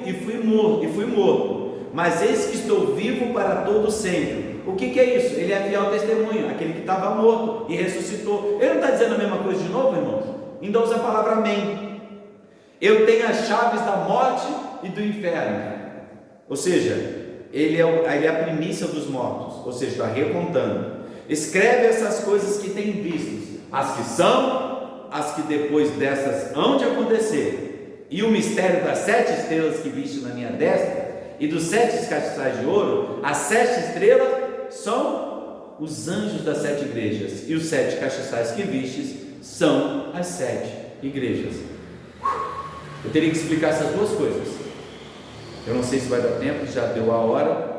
e fui morto, mas eis que estou vivo para todo sempre. O que é isso? Ele é fiel testemunho, aquele que estava morto e ressuscitou. Ele não está dizendo a mesma coisa de novo, irmãos? Então usa a palavra amém. Eu tenho as chaves da morte e do inferno. Ou seja, ele é a primícia dos mortos, ou seja, está recontando. Escreve essas coisas que tem visto, as que são, as que depois dessas hão de acontecer, e o mistério das 7 estrelas que viste na minha destra, e dos 7 castiçais de ouro. As 7 estrelas são os anjos das 7 igrejas, e os 7 castiçais que vistes são as 7 igrejas. Eu teria que explicar essas duas coisas. Eu não sei se vai dar tempo, já deu a hora.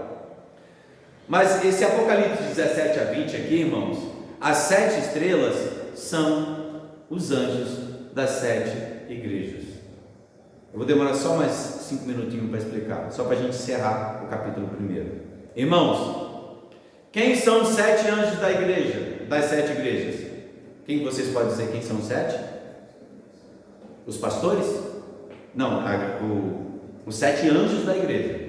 Mas esse Apocalipse 17 a 20 aqui, irmãos, as 7 estrelas são os anjos das 7 igrejas. Eu vou demorar só mais 5 minutinhos para explicar, só para a gente encerrar o capítulo 1. Irmãos, quem são os 7 anjos da igreja, das 7 igrejas? Quem vocês podem dizer quem são os 7? Os pastores? Não, os 7 anjos da igreja.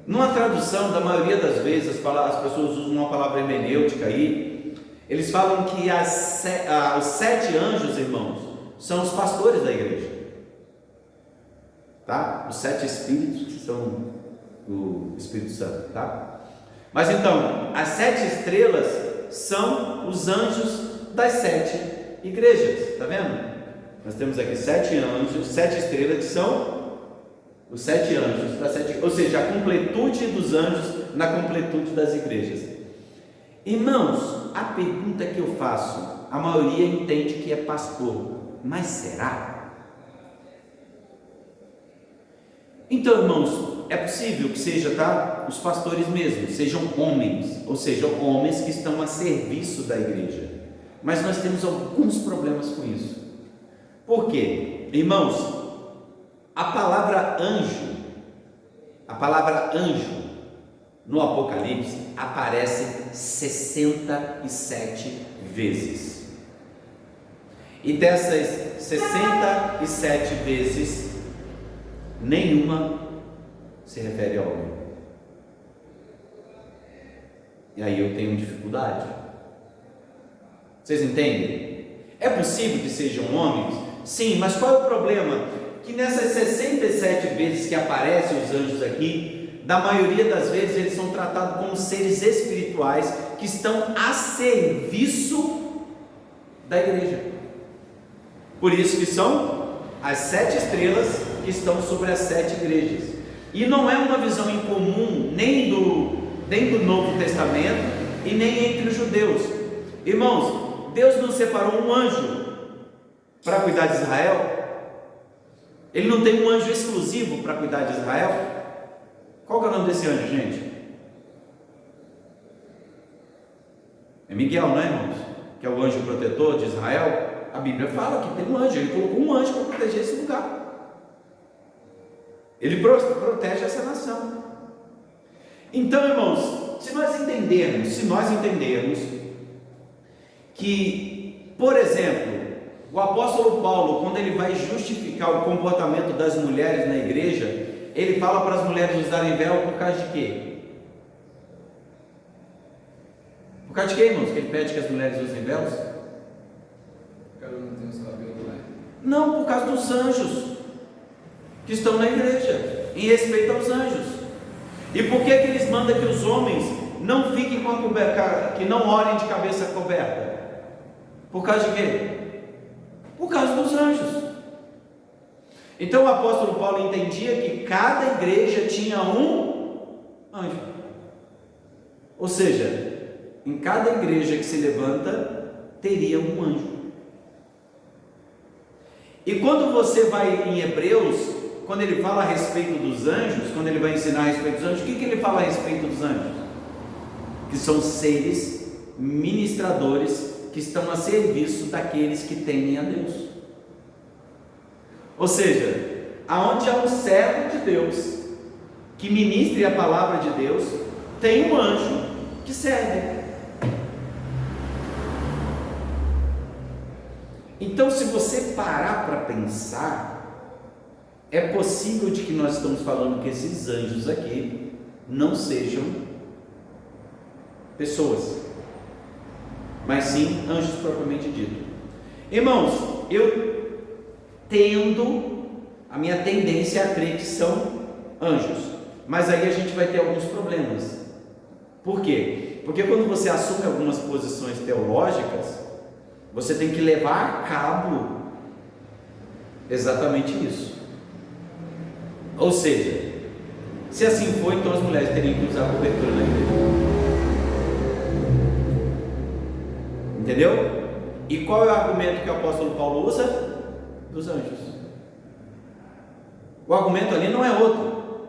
Numa tradução, da maioria das vezes, as pessoas usam uma palavra hermenêutica aí. Eles falam que os 7 anjos, irmãos, são os pastores da igreja, tá? Os 7 espíritos que são o Espírito Santo, tá? Mas então, as 7 estrelas são os anjos das 7 igrejas, tá vendo? Nós temos aqui 7 anjos, 7 estrelas, que são os 7 anjos das 7, ou seja, a completude dos anjos na completude das igrejas. Irmãos, a pergunta que eu faço, a maioria entende que é pastor, mas será? Então, irmãos, é possível que seja, tá? Os pastores mesmo, sejam homens, ou seja, homens que estão a serviço da igreja. Mas nós temos alguns problemas com isso. Por quê? Irmãos, a palavra anjo no Apocalipse aparece 67 vezes. E dessas 67 vezes, nenhuma se refere a homem. E aí eu tenho dificuldade. Vocês entendem? É possível que sejam homens? Sim, mas qual é o problema? Que nessas 67 vezes que aparecem os anjos aqui, da maioria das vezes eles são tratados como seres espirituais que estão a serviço da igreja. Por isso que são as 7 estrelas que estão sobre as 7 igrejas. E não é uma visão incomum nem do Novo Testamento e nem entre os judeus. Irmãos, Deus não separou um anjo para cuidar de Israel? Ele não tem um anjo exclusivo para cuidar de Israel? Qual que é o nome desse anjo, gente? É Miguel, não é, irmãos? Que é o anjo protetor de Israel. A Bíblia fala que tem um anjo, ele colocou um anjo para proteger esse lugar. Ele protege essa nação. Então, irmãos, se nós entendermos que, por exemplo, o apóstolo Paulo, quando ele vai justificar o comportamento das mulheres na igreja, ele fala para as mulheres usarem véu por causa de quê? Por causa de quê, irmãos? Que ele pede que as mulheres usem véus? Cada um tem os cabelos, né? Não, por causa dos anjos que estão na igreja, em respeito aos anjos. E por que eles mandam que os homens não fiquem com a coberta, que não orem de cabeça coberta? Por causa de quê? Por causa dos anjos. Então o apóstolo Paulo entendia que cada igreja tinha um anjo. Ou seja, em cada igreja que se levanta, teria um anjo. E quando você vai em Hebreus, quando ele fala a respeito dos anjos, quando ele vai ensinar a respeito dos anjos, o que ele fala a respeito dos anjos? Que são seres ministradores que estão a serviço daqueles que temem a Deus. Ou seja, aonde há um servo de Deus que ministre a palavra de Deus, tem um anjo que serve. Então, se você parar para pensar, é possível de que nós estamos falando que esses anjos aqui não sejam pessoas, mas sim anjos propriamente dito. Irmãos, eu a minha tendência a crer que são anjos, mas aí a gente vai ter alguns problemas. Por quê? Porque quando você assume algumas posições teológicas, você tem que levar a cabo exatamente isso. Ou seja, se assim for, então as mulheres teriam que usar cobertura na igreja. Entendeu? E qual é o argumento que o apóstolo Paulo usa? Dos anjos. O argumento ali não é outro.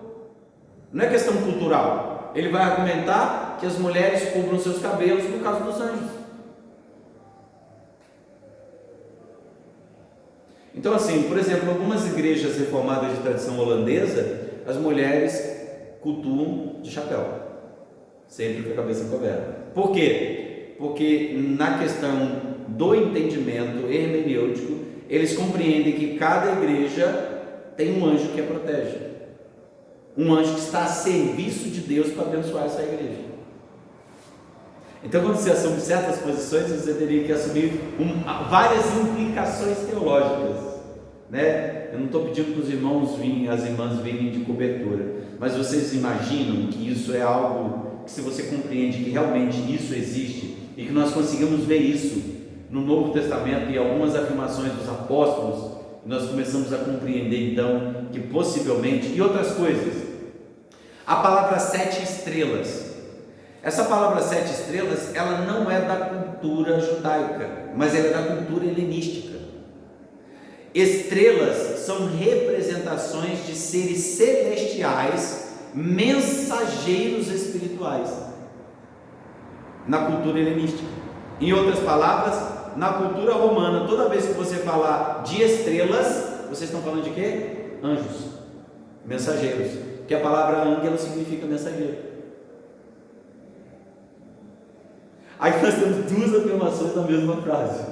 Não é questão cultural. Ele vai argumentar que as mulheres cubram seus cabelos por causa dos anjos. Então, assim, por exemplo, algumas igrejas reformadas de tradição holandesa, as mulheres cultuam de chapéu, sempre com a cabeça coberta. Por quê? Porque na questão do entendimento hermenêutico, eles compreendem que cada igreja tem um anjo que a protege, um anjo que está a serviço de Deus para abençoar essa igreja. Então, quando você assume certas posições, você teria que assumir várias implicações teológicas, né? Eu não estou pedindo para os irmãos as irmãs virem de cobertura, mas vocês imaginam que isso é algo que, se você compreende que realmente isso existe e que nós conseguimos ver isso no Novo Testamento e algumas afirmações dos apóstolos, nós começamos a compreender então que possivelmente, e outras coisas, a palavra 7 estrelas, essa palavra 7 estrelas, ela não é da cultura judaica, mas ela é da cultura helenística. Estrelas são representações de seres celestiais, mensageiros espirituais, na cultura helenística. Em outras palavras, na cultura romana, toda vez que você falar de estrelas, vocês estão falando de quê? Anjos, mensageiros, que a palavra ângelo significa mensageiro. Aí nós temos duas afirmações na mesma frase.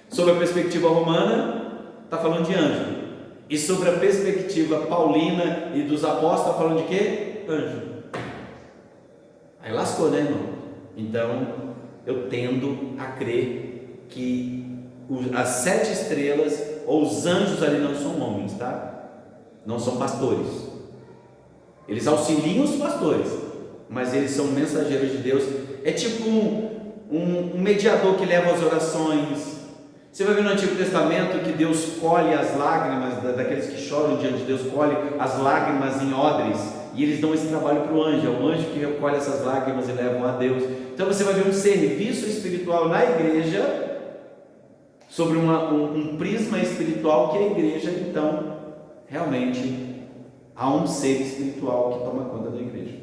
Sobre a perspectiva romana, está falando de anjo. E sobre a perspectiva paulina e dos apóstolos, está falando de quê? Anjo. Aí lascou, né, irmão? Então, eu tendo a crer que as 7 estrelas, ou os anjos ali, não são homens, tá? Não são pastores. Eles auxiliam os pastores, mas eles são mensageiros de Deus. É tipo um mediador que leva as orações. Você vai ver no Antigo Testamento que Deus colhe as lágrimas daqueles que choram diante de Deus, colhe as lágrimas em odres, e eles dão esse trabalho para o anjo, é o anjo que recolhe essas lágrimas e levam a Deus. Então você vai ver um serviço espiritual na igreja, sobre um prisma espiritual, que a igreja, então, realmente, há um ser espiritual que toma conta da igreja.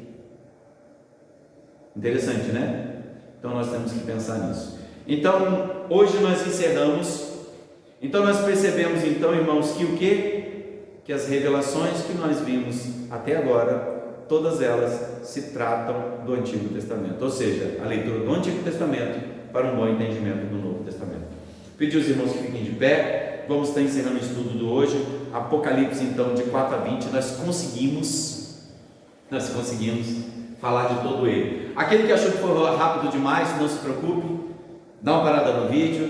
Interessante, né? Então nós temos que pensar nisso. Então, hoje nós encerramos. Então nós percebemos, então, irmãos, que o quê? Que as revelações que nós vimos até agora, todas elas se tratam do Antigo Testamento, ou seja, a leitura do Antigo Testamento para um bom entendimento do Novo Testamento. Pedir aos irmãos que fiquem de pé. Vamos estar encerrando o estudo de hoje. Apocalipse, então, de 4 a 20, nós conseguimos falar de todo ele. Aquele que achou que foi rápido demais, não se preocupe, dá uma parada no vídeo,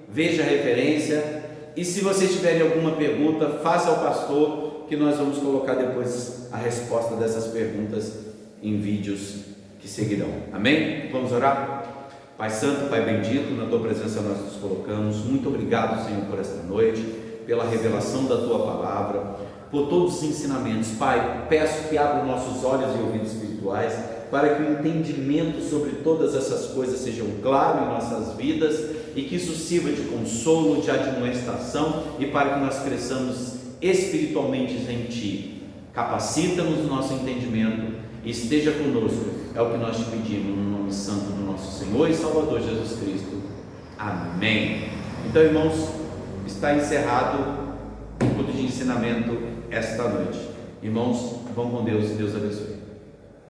veja a referência, e se vocês tiverem alguma pergunta, faça ao pastor, que nós vamos colocar depois a resposta dessas perguntas em vídeos que seguirão. Amém? Vamos orar? Pai Santo, Pai bendito, na Tua presença nós nos colocamos. Muito obrigado, Senhor, por esta noite, pela revelação da Tua palavra, por todos os ensinamentos. Pai, peço que abra nossos olhos e ouvidos espirituais, para que o entendimento sobre todas essas coisas sejam claro em nossas vidas, e que isso sirva de consolo, de admoestação, e para que nós cresçamos espiritualmente em Ti. Capacita-nos no nosso entendimento e esteja conosco, é o que nós te pedimos, no nome santo do nosso Senhor e Salvador Jesus Cristo. Amém. Então, irmãos, está encerrado o culto de ensinamento esta noite. Irmãos, vão com Deus e Deus abençoe.